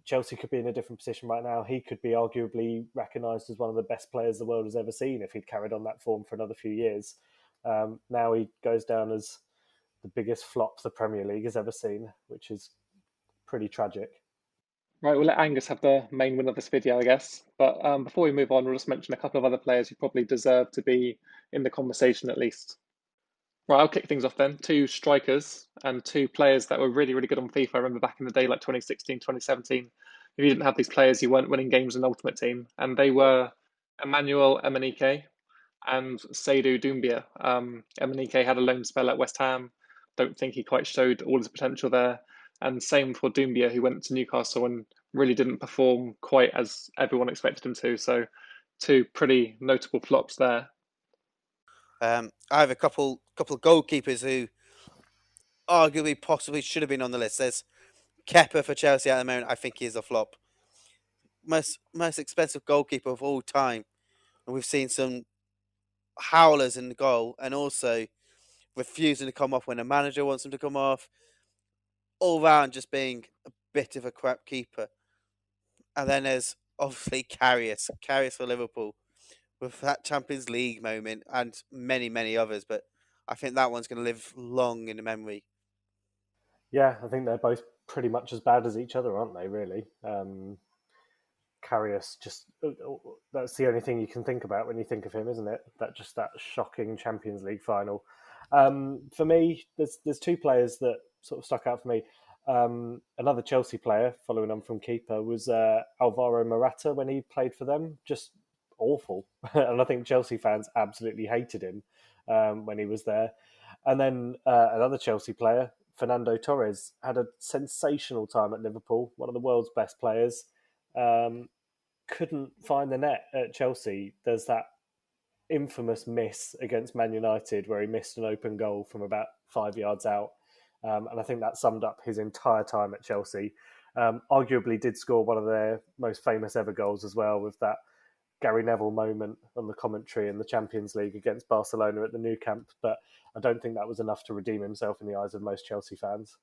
C: Chelsea could be in a different position right now. He could be arguably recognised as one of the best players the world has ever seen if he'd carried on that form for another few years. Now he goes down as the biggest flop the Premier League has ever seen, which is pretty tragic.
B: Right, we'll let Angus have the main win of this video, I guess. But before we move on, we'll just mention a couple of other players who probably deserve to be in the conversation at least. Right, I'll kick things off then. Two strikers and two players that were really, really good on FIFA. I remember back in the day, like 2016, 2017, if you didn't have these players, you weren't winning games in Ultimate Team. And they were Emmanuel Emenike and Seydou Doumbia. Emenike had a loan spell at West Ham. Don't think he quite showed all his potential there. And same for Doumbia, who went to Newcastle and really didn't perform quite as everyone expected him to. So two pretty notable flops there.
D: I have a couple of goalkeepers who arguably possibly should have been on the list. There's Kepper for Chelsea at the moment. I think he is a flop. Most expensive goalkeeper of all time. And we've seen some howlers in the goal, and also refusing to come off when a manager wants him to come off. All round just being a bit of a crap keeper. And then there's obviously Karius for Liverpool, with that Champions League moment and many, many others. But I think that one's going to live long in the memory.
C: Yeah, I think they're both pretty much as bad as each other, aren't they, really? Karius, that's the only thing you can think about when you think of him, isn't it? That shocking Champions League final. For me, there's two players that sort of stuck out for me. Another Chelsea player, following on from keeper, was Alvaro Morata when he played for them. Just awful. And I think Chelsea fans absolutely hated him when he was there. And then another Chelsea player, Fernando Torres, had a sensational time at Liverpool, one of the world's best players. Couldn't find the net at Chelsea. There's that infamous miss against Man United where he missed an open goal from about 5 yards out. And I think that summed up his entire time at Chelsea. Arguably did score one of their most famous ever goals as well, with that Gary Neville moment on the commentary in the Champions League against Barcelona at the Nou Camp. But I don't think that was enough to redeem himself in the eyes of most Chelsea fans.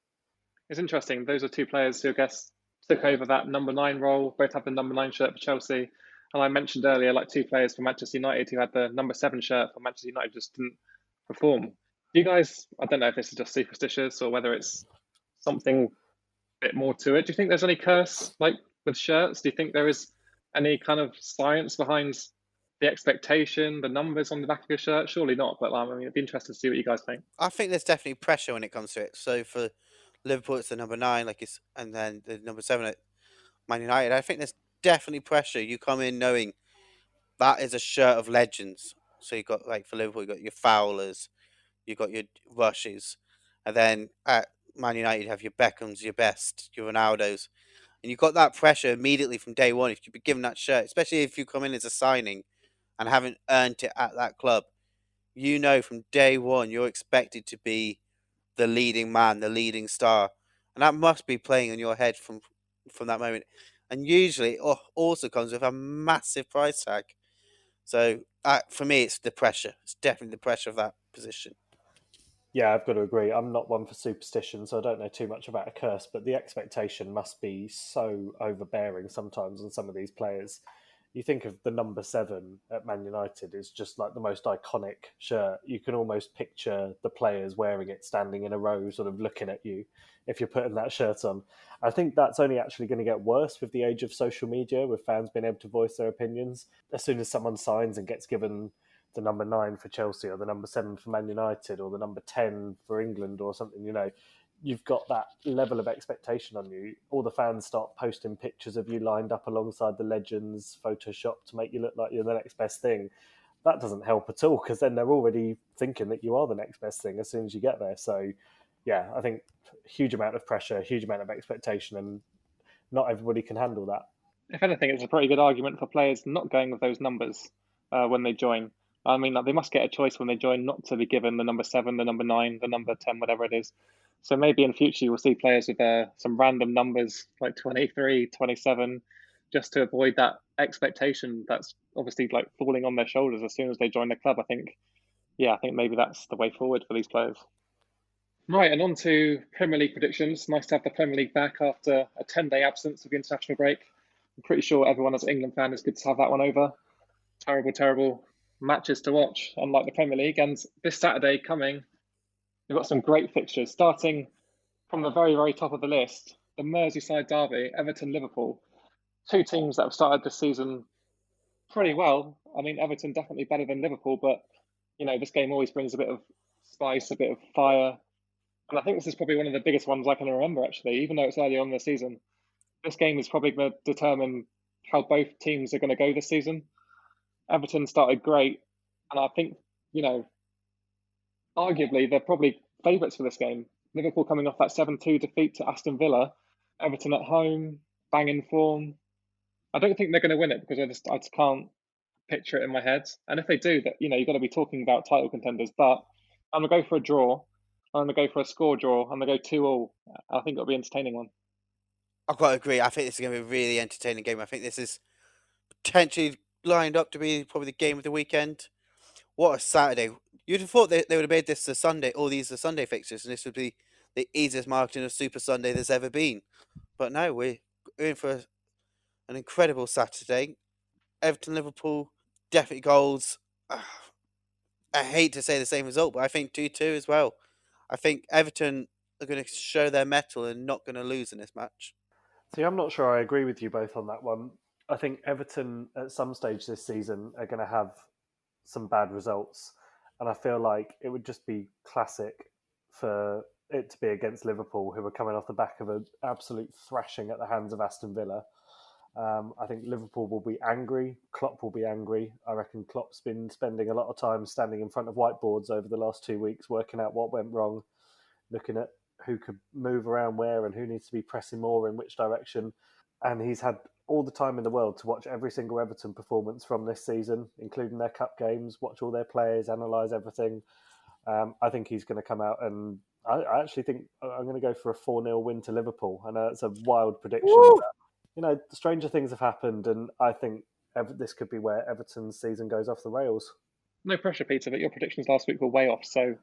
B: It's interesting. Those are two players who, I guess, took over that number 9 role, both have the number 9 shirt for Chelsea. And I mentioned earlier, like two players for Manchester United who had the number 7 shirt for Manchester United just didn't perform. Do you guys, I don't know if this is just superstitious or whether it's something a bit more to it. Do you think there's any curse like with shirts? Do you think there is any kind of science behind the expectation, the numbers on the back of your shirt? Surely not, but I mean, it'd be interesting to see what you guys think.
D: I think there's definitely pressure when it comes to it. So for Liverpool, it's the number 9, and then the number 7 at Man United. I think there's definitely pressure. You come in knowing that is a shirt of legends. So you've got, like, for Liverpool, you've got your Fowlers, you've got your Rushes, and then at Man United, you have your Beckhams, your Best, your Ronaldos. And you've got that pressure immediately from day one if you've been given that shirt, especially if you come in as a signing and haven't earned it at that club. You know from day one you're expected to be the leading man, the leading star. And that must be playing in your head from that moment. And usually it also comes with a massive price tag. So for me, it's the pressure. It's definitely the pressure of that position.
C: Yeah, I've got to agree. I'm not one for superstition, so I don't know too much about a curse, but the expectation must be so overbearing sometimes on some of these players. You think of the number 7 at Man United is just like the most iconic shirt. You can almost picture the players wearing it, standing in a row, sort of looking at you if you're putting that shirt on. I think that's only actually going to get worse with the age of social media, with fans being able to voice their opinions. As soon as someone signs and gets given the number 9 for Chelsea or the number 7 for Man United or the number 10 for England or something, you've got that level of expectation on you. All the fans start posting pictures of you lined up alongside the legends, Photoshop to make you look like you're the next best thing. That doesn't help at all, because then they're already thinking that you are the next best thing as soon as you get there. So, yeah, I think huge amount of pressure, huge amount of expectation, and not everybody can handle that.
B: If anything, it's a pretty good argument for players not going with those numbers when they join. I mean, like, they must get a choice when they join not to be given the number 7, the number 9, the number 10, whatever it is. So maybe in future you'll see players with some random numbers like 23, 27, just to avoid that expectation that's obviously like falling on their shoulders as soon as they join the club. I think maybe that's the way forward for these players. Right, and on to Premier League predictions. Nice to have the Premier League back after a 10-day absence of the international break. I'm pretty sure everyone as an England fan is good to have that one over. Terrible, terrible matches to watch, unlike the Premier League. And this Saturday coming, we've got some great fixtures. Starting from the very, very top of the list, the Merseyside derby, Everton-Liverpool. Two teams that have started this season pretty well. I mean, Everton definitely better than Liverpool, but, this game always brings a bit of spice, a bit of fire. And I think this is probably one of the biggest ones I can remember, actually, even though it's early on in the season. This game is probably going to determine how both teams are going to go this season. Everton started great, and I think, arguably they're probably favourites for this game. Liverpool coming off that 7-2 defeat to Aston Villa, Everton at home, banging form. I don't think they're going to win it because I just can't picture it in my head. And if they do, that you've got to be talking about title contenders. But I'm going to go for a draw. I'm going to go for a score draw. I'm going to go 2-2. I think it'll be an entertaining one.
D: I've got to agree. I think this is going to be a really entertaining game. I think this is potentially lined up to be probably the game of the weekend. What a Saturday. You'd have thought they would have made this the Sunday, all these the Sunday fixtures, and this would be the easiest marketing of Super Sunday there's ever been. But no, we're in for an incredible Saturday. Everton, Liverpool, definitely goals. I hate to say the same result, but I think 2-2 as well. I think Everton are going to show their mettle and not going to lose in this match.
C: See, I'm not sure I agree with you both on that one. I think Everton at some stage this season are going to have some bad results, and I feel like it would just be classic for it to be against Liverpool, who are coming off the back of an absolute thrashing at the hands of Aston Villa. I think Liverpool will be angry. Klopp will be angry. I reckon Klopp's been spending a lot of time standing in front of whiteboards over the last 2 weeks, working out what went wrong, looking at who could move around where and who needs to be pressing more in which direction. And he's had all the time in the world to watch every single Everton performance from this season, including their cup games, watch all their players, analyse everything. I think he's going to come out, and I actually think I'm going to go for a 4-0 win to Liverpool. I know it's a wild prediction. But, stranger things have happened, and I think this could be where Everton's season goes off the rails.
B: No pressure, Peter, but your predictions last week were way off, so,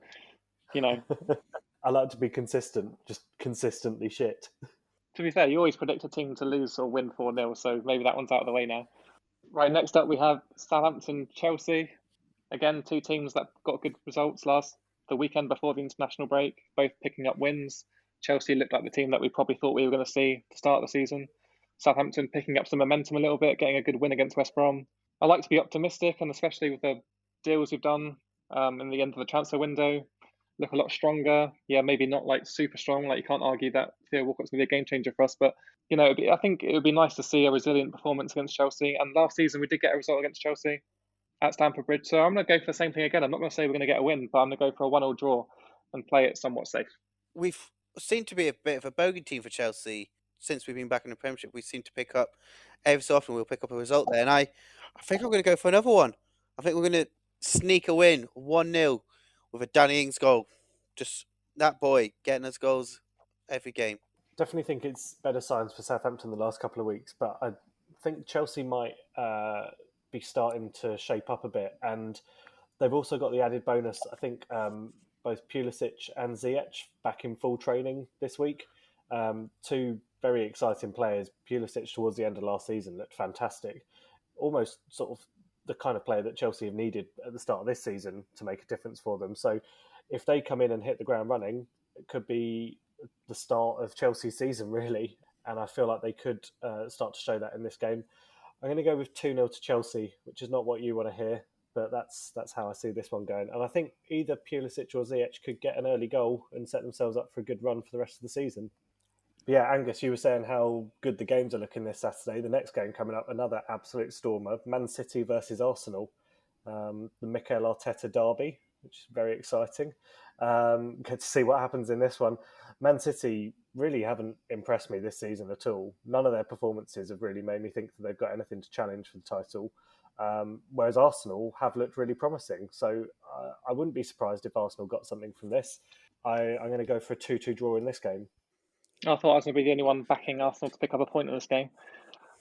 C: I like to be consistent, just consistently shit.
B: To be fair, you always predict a team to lose or win 4-0, so maybe that one's out of the way now. Right, next up we have Southampton Chelsea. Again, two teams that got good results the weekend before the international break, both picking up wins. Chelsea looked like the team that we probably thought we were going to see to start the season. Southampton picking up some momentum a little bit, getting a good win against West Brom. I like to be optimistic, and especially with the deals we've done in the end of the transfer window, look a lot stronger. Yeah, maybe not like super strong. Like, you can't argue that Theo Walcott's going to be a game changer for us, but I think it would be nice to see a resilient performance against Chelsea. And last season we did get a result against Chelsea at Stamford Bridge, so I'm going to go for the same thing again. I'm not going to say we're going to get a win, but I'm going to go for a 1-1 draw and play it somewhat safe.
D: We've seemed to be a bit of a bogey team for Chelsea since we've been back in the Premiership. We seem to pick up every so often. We'll pick up a result there, and I think I'm going to go for another one. I think we're going to sneak a win, 1-0, with a Danny Ings goal. Just that boy getting us goals every game.
C: Definitely think it's better signs for Southampton the last couple of weeks, but I think Chelsea might be starting to shape up a bit, and they've also got the added bonus. I think both Pulisic and Ziyech back in full training this week. Two very exciting players. Pulisic towards the end of last season looked fantastic, almost sort of the kind of player that Chelsea have needed at the start of this season to make a difference for them. So if they come in and hit the ground running, it could be the start of Chelsea's season, really. And I feel like they could start to show that in this game. I'm going to go with 2-0 to Chelsea, which is not what you want to hear, but that's how I see this one going. And I think either Pulisic or Ziyech could get an early goal and set themselves up for a good run for the rest of the season. But yeah, Angus, you were saying how good the games are looking this Saturday. The next game coming up, another absolute stormer, Man City versus Arsenal, the Mikel Arteta derby, which is very exciting. Good to see what happens in this one. Man City really haven't impressed me this season at all. None of their performances have really made me think that they've got anything to challenge for the title. Whereas Arsenal have looked really promising. So I wouldn't be surprised if Arsenal got something from this. I'm going to go for a 2-2 draw in this game.
B: I thought I was going to be the only one backing Arsenal to pick up a point in this game,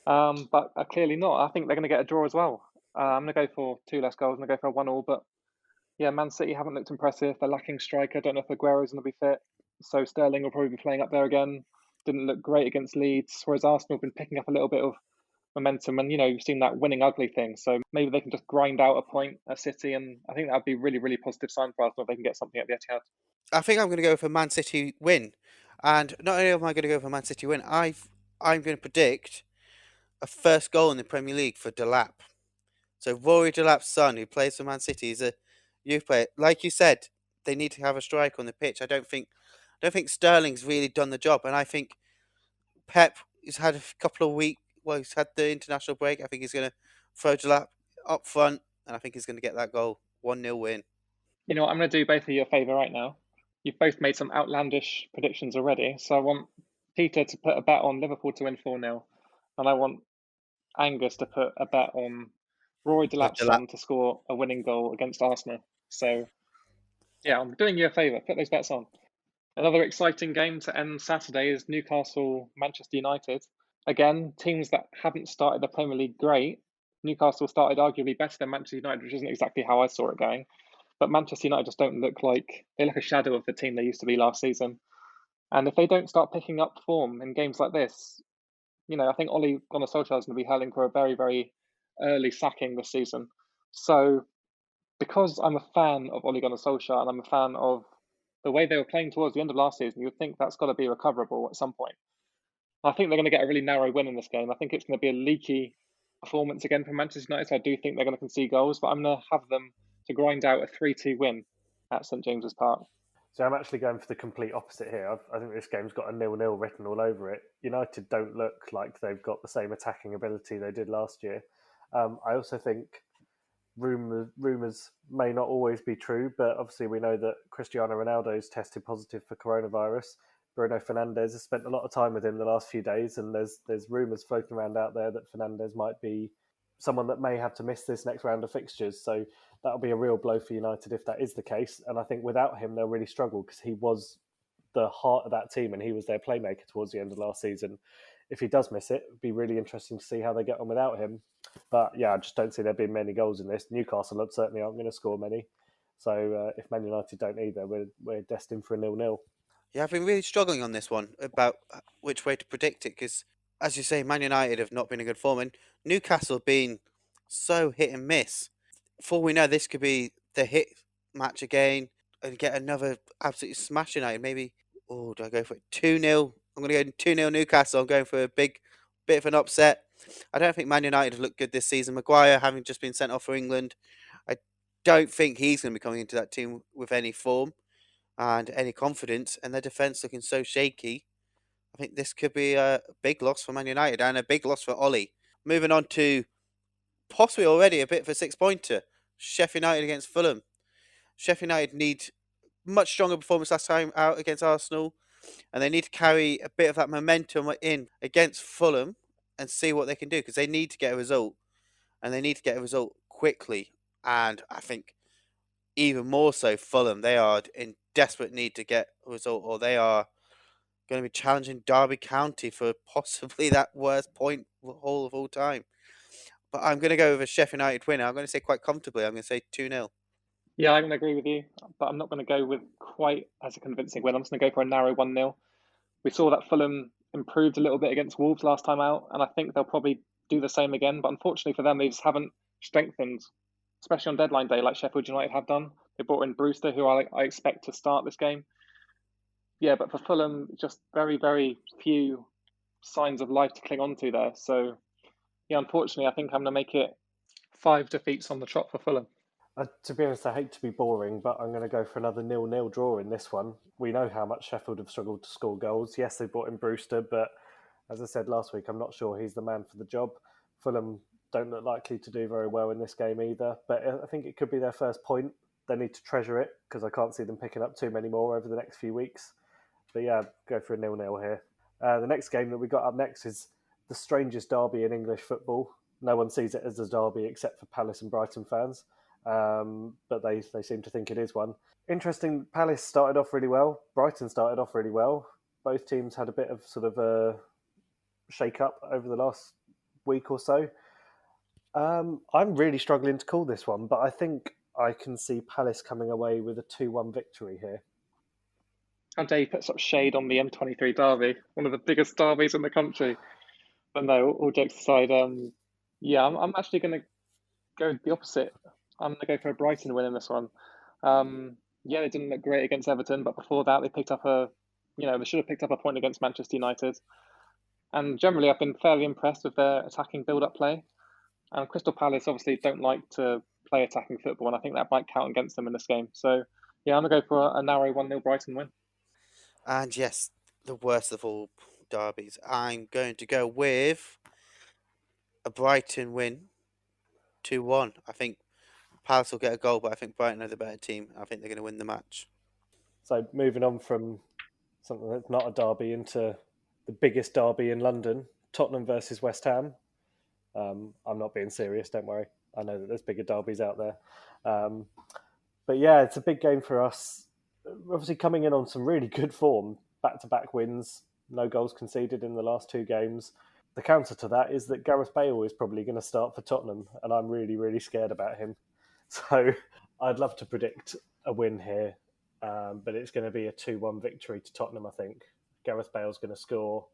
B: but clearly not. I think they're going to get a draw as well. I'm going to go for 2 less goals. I'm going to go for a 1-1. But yeah, Man City haven't looked impressive. They're lacking striker. I don't know if Aguero's going to be fit. So Sterling will probably be playing up there again. Didn't look great against Leeds, whereas Arsenal have been picking up a little bit of momentum. And, you've seen that winning ugly thing. So maybe they can just grind out a point at City. And I think that would be really, really positive sign for Arsenal if they can get something at the Etihad.
D: I think I'm going to go for Man City win. And not only am I going to go for Man City win, I'm going to predict a first goal in the Premier League for Delap. So Rory Delap's son, who plays for Man City, is a youth player. Like you said, they need to have a striker on the pitch. I don't think Sterling's really done the job, and I think Pep has had a couple of weeks. Well, he's had the international break. I think he's going to throw Delap up front, and I think he's going to get that goal. 1-0 win.
B: You know what? I'm going to do both of you a favour right now. You've both made some outlandish predictions already. So I want Peter to put a bet on Liverpool to win 4-0. And I want Angus to put a bet on Rory Delap's son to score a winning goal against Arsenal. So, yeah, I'm doing you a favour. Put those bets on. Another exciting game to end Saturday is Newcastle-Manchester United. Again, teams that haven't started the Premier League great. Newcastle started arguably better than Manchester United, which isn't exactly how I saw it going. But Manchester United just don't look like... They look a shadow of the team they used to be last season. And if they don't start picking up form in games like this, I think Ole Gunnar Solskjaer is going to be hurling for a very, very early sacking this season. So because I'm a fan of Ole Gunnar Solskjaer and I'm a fan of the way they were playing towards the end of last season, you would think that's got to be recoverable at some point. I think they're going to get a really narrow win in this game. I think it's going to be a leaky performance again from Manchester United. So I do think they're going to concede goals, but I'm going to have them to grind out a 3-2 win at St James's Park.
C: So I'm actually going for the complete opposite here. I think this game's got a 0-0 written all over it. United don't look like they've got the same attacking ability they did last year. I also think rumours may not always be true, but obviously we know that Cristiano Ronaldo's tested positive for coronavirus. Bruno Fernandes has spent a lot of time with him the last few days, and there's rumours floating around out there that Fernandes might be someone that may have to miss this next round of fixtures. So that'll be a real blow for United if that is the case. And I think without him, they'll really struggle because he was the heart of that team and he was their playmaker towards the end of last season. If he does miss it, it'd be really interesting to see how they get on without him. But yeah, I just don't see there being many goals in this. Newcastle certainly aren't going to score many. So if Man United don't either, we're destined for a 0-0.
D: Yeah, I've been really struggling on this one about which way to predict it because, as you say, Man United have not been in good form and Newcastle have been so hit and miss. For we know, this could be the hit match again and get another absolutely smash United. Maybe, do I go for it? 2-0? I'm going to go 2-0 Newcastle. I'm going for a big bit of an upset. I don't think Man United have looked good this season. Maguire having just been sent off for England, I don't think he's going to be coming into that team with any form and any confidence, and their defence looking so shaky. I think this could be a big loss for Man United and a big loss for Ole. Moving on to possibly already a bit of a 6-pointer. Sheffield United against Fulham. Sheffield United need much stronger performance last time out against Arsenal, and they need to carry a bit of that momentum in against Fulham and see what they can do because they need to get a result, and they need to get a result quickly. And I think even more so Fulham, they are in desperate need to get a result, or they are going to be challenging Derby County for possibly that worst point haul of all time. But I'm going to go with a Sheffield United winner. I'm going to say quite comfortably. I'm going to say 2-0.
B: Yeah, I'm going to agree with you, but I'm not going to go with quite as a convincing win. I'm just going to go for a narrow 1-0. We saw that Fulham improved a little bit against Wolves last time out, and I think they'll probably do the same again. But unfortunately for them, they just haven't strengthened, especially on deadline day, like Sheffield United have done. They brought in Brewster, who I expect to start this game. Yeah, but for Fulham, just very, very few signs of life to cling on to there. So, yeah, unfortunately, I think I'm going to make it 5 defeats on the trot for Fulham.
C: To be honest, I hate to be boring, but I'm going to go for another 0-0 draw in this one. We know how much Sheffield have struggled to score goals. Yes, they brought in Brewster, but as I said last week, I'm not sure he's the man for the job. Fulham don't look likely to do very well in this game either, but I think it could be their first point. They need to treasure it because I can't see them picking up too many more over the next few weeks. But yeah, go for a 0-0 here. The next game that we got up next is the strangest derby in English football. No one sees it as a derby except for Palace and Brighton fans, but they seem to think it is one. Interesting, Palace started off really well. Brighton started off really well. Both teams had a bit of sort of a shake-up over the last week or so. I'm really struggling to call this one, but I think I can see Palace coming away with a 2-1 victory here.
B: How dare you put such shade on the M23 derby, one of the biggest derbies in the country. But no, all jokes aside, yeah, I'm actually going to go the opposite. I'm going to go for a Brighton win in this one. Yeah, they didn't look great against Everton, but before that, they they should have picked up a point against Manchester United. And generally, I've been fairly impressed with their attacking build-up play. And Crystal Palace obviously don't like to play attacking football, and I think that might count against them in this game. So, yeah, I'm going to go for a narrow 1-0 Brighton win.
D: And yes, the worst of all derbies. I'm going to go with a Brighton win, 2-1. I think Palace will get a goal, but I think Brighton are the better team. I think they're going to win the match.
C: So moving on from something that's not a derby into the biggest derby in London, Tottenham versus West Ham. I'm not being serious, don't worry. I know that there's bigger derbies out there. But yeah, it's a big game for us. Obviously coming in on some really good form, back-to-back wins, no goals conceded in the last 2 games. The counter to that is that Gareth Bale is probably going to start for Tottenham, and I'm really, really scared about him. So I'd love to predict a win here, but it's going to be a 2-1 victory to Tottenham, I think. Gareth Bale's going to score.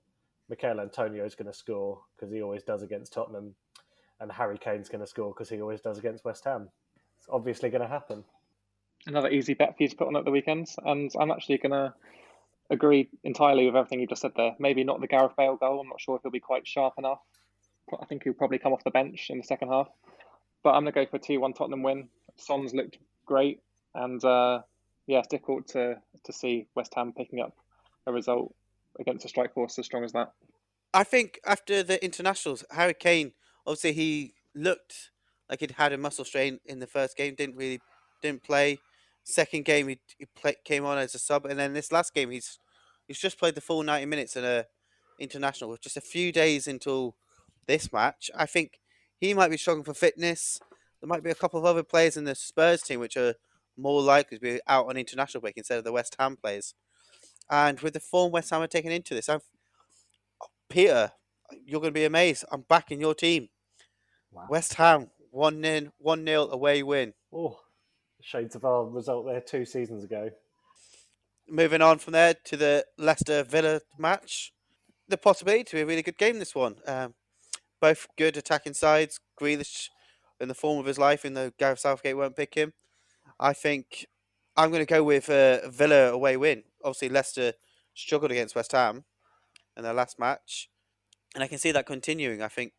C: Mikel Antonio's going to score because he always does against Tottenham. And Harry Kane's going to score because he always does against West Ham. It's obviously going to happen.
B: Another easy bet for you to put on at the weekends. And I'm actually going to agree entirely with everything you just said there. Maybe not the Gareth Bale goal. I'm not sure if he'll be quite sharp enough. I think he'll probably come off the bench in the second half. But I'm going to go for a 2-1 Tottenham win. Son's looked great. And yeah, it's difficult to see West Ham picking up a result against a strike force as strong as that.
D: I think after the internationals, Harry Kane, obviously he looked like he'd had a muscle strain in the first game, didn't play. Second game came on as a sub, and then this last game he's just played the full 90 minutes in a international with just a few days until this match. I think he might be struggling for fitness. There might be a couple of other players in the Spurs team which are more likely to be out on international break instead of the West Ham players. And with the form West Ham are taking into this, Peter, you're going to be amazed. I'm backing your team.
C: Wow.
D: West Ham, 1-0 away win.
C: Oh, shades of our result there 2 seasons ago.
D: Moving on from there to the Leicester Villa match. The possibility to be a really good game, this one. Both good attacking sides. Grealish in the form of his life, even though Gareth Southgate won't pick him. I think I'm going to go with a Villa away win. Obviously, Leicester struggled against West Ham in their last match, and I can see that continuing. I think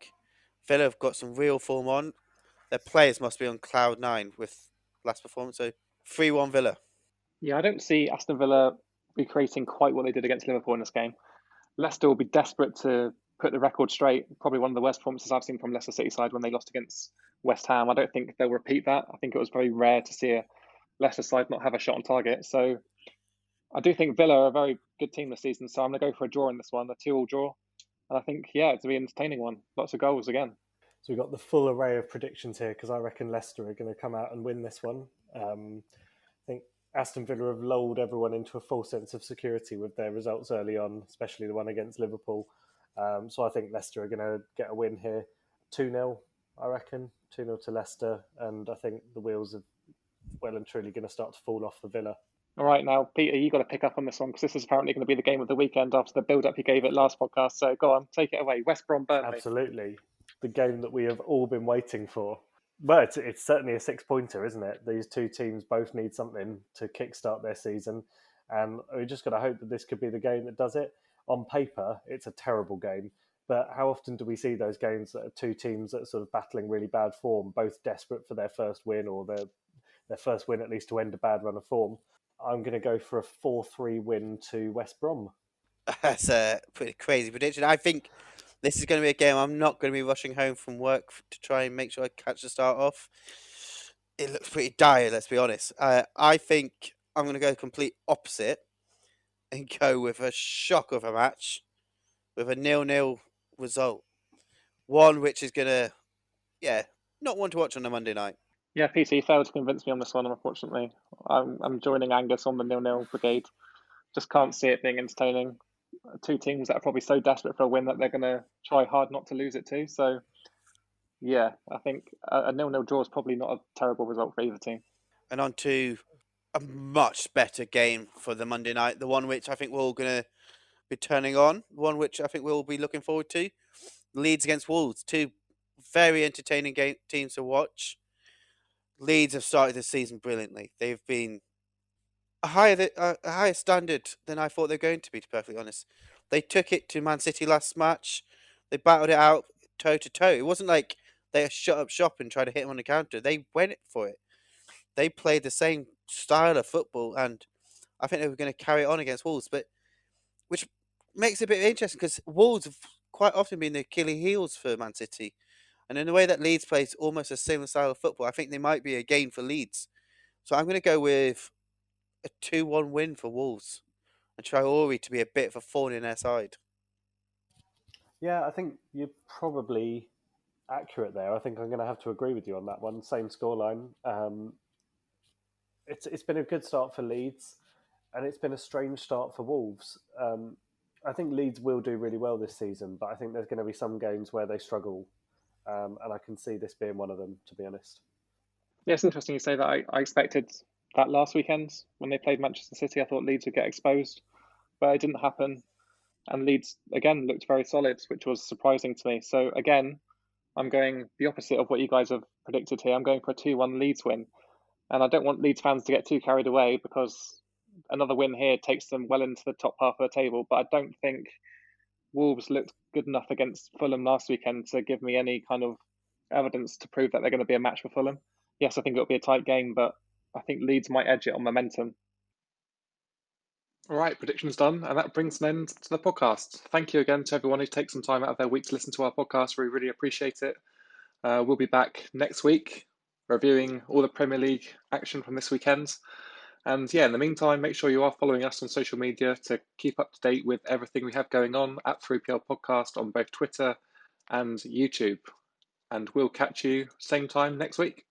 D: Villa have got some real form on. Their players must be on cloud 9 with last performance. So 3-1 Villa.
B: Yeah, I don't see Aston Villa recreating quite what they did against Liverpool in this game. Leicester will be desperate to put the record straight. Probably one of the worst performances I've seen from Leicester City side when they lost against West Ham. I don't think they'll repeat that. I think it was very rare to see a Leicester side not have a shot on target. So I do think Villa are a very good team this season. So I'm going to go for a draw in this one, a 2-2 draw. And I think, yeah, it's going to be an entertaining one. Lots of goals again.
C: So we've got the full array of predictions here because I reckon Leicester are going to come out and win this one. I think Aston Villa have lulled everyone into a false sense of security with their results early on, especially the one against Liverpool. So I think Leicester are going to get a win here. 2-0, I reckon. 2-0 to Leicester. And I think the wheels of well and truly going to start to fall off for Villa.
B: All right, now, Peter, you've got to pick up on this one because this is apparently going to be the game of the weekend after the build-up you gave it last podcast. So go on, take it away. West Brom, Burnley.
C: Absolutely. The game that we have all been waiting for. Well, it's certainly a 6-pointer, isn't it? These two teams both need something to kickstart their season. And we just got to hope that this could be the game that does it. On paper, it's a terrible game. But how often do we see those games that are two teams that are sort of battling really bad form, both desperate for their first win or their first win at least to end a bad run of form? I'm going to go for a 4-3 win to West Brom.
D: That's a pretty crazy prediction. I think this is going to be a game I'm not going to be rushing home from work to try and make sure I catch the start off. It looks pretty dire, let's be honest. I think I'm going to go complete opposite and go with a shock of a match with a 0-0 result. One which is going to, not one to watch on a Monday night.
B: Yeah, Peter, you failed to convince me on this one, unfortunately. I'm joining Angus on the 0-0 brigade. Just can't see it being entertaining. Two teams that are probably so desperate for a win that they're going to try hard not to lose it to. So, yeah, I think a 0-0 draw is probably not a terrible result for either team.
D: And on to a much better game for the Monday night. The one which I think we're all going to be turning on. The one which I think we'll be looking forward to. Leeds against Wolves. Two very entertaining teams to watch. Leeds have started the season brilliantly. They've been a higher standard than I thought they were going to be perfectly honest. They took it to Man City last match. They battled it out toe to toe. It wasn't like they shut up shop and tried to hit him on the counter. They went for it. They played the same style of football, and I think they were going to carry it on against Wolves, but which makes it a bit interesting because Wolves have quite often been the Achilles heels for Man City. And in the way that Leeds plays almost a similar style of football, I think they might be a gain for Leeds. So I'm going to go with a 2-1 win for Wolves and Traore to be a bit of a thorn in their side.
C: Yeah, I think you're probably accurate there. I think I'm going to have to agree with you on that one. Same scoreline. It's been a good start for Leeds, and it's been a strange start for Wolves. I think Leeds will do really well this season, but I think there's going to be some games where they struggle, and I can see this being one of them, to be honest.
B: Yeah, it's interesting you say that. I expected that last weekend when they played Manchester City. I thought Leeds would get exposed, but it didn't happen. And Leeds, again, looked very solid, which was surprising to me. So, again, I'm going the opposite of what you guys have predicted here. I'm going for a 2-1 Leeds win. And I don't want Leeds fans to get too carried away because another win here takes them well into the top half of the table. But I don't think Wolves looked good enough against Fulham last weekend to give me any kind of evidence to prove that they're going to be a match for Fulham. Yes, I think it'll be a tight game, but I think Leeds might edge it on momentum. All right, predictions done, and that brings an end to the podcast. Thank you again to everyone who takes some time out of their week to listen to our podcast. We really appreciate it. We'll be back next week reviewing all the Premier League action from this weekend. And yeah, in the meantime, make sure you are following us on social media to keep up to date with everything we have going on at 3PL Podcast on both Twitter and YouTube. And we'll catch you same time next week.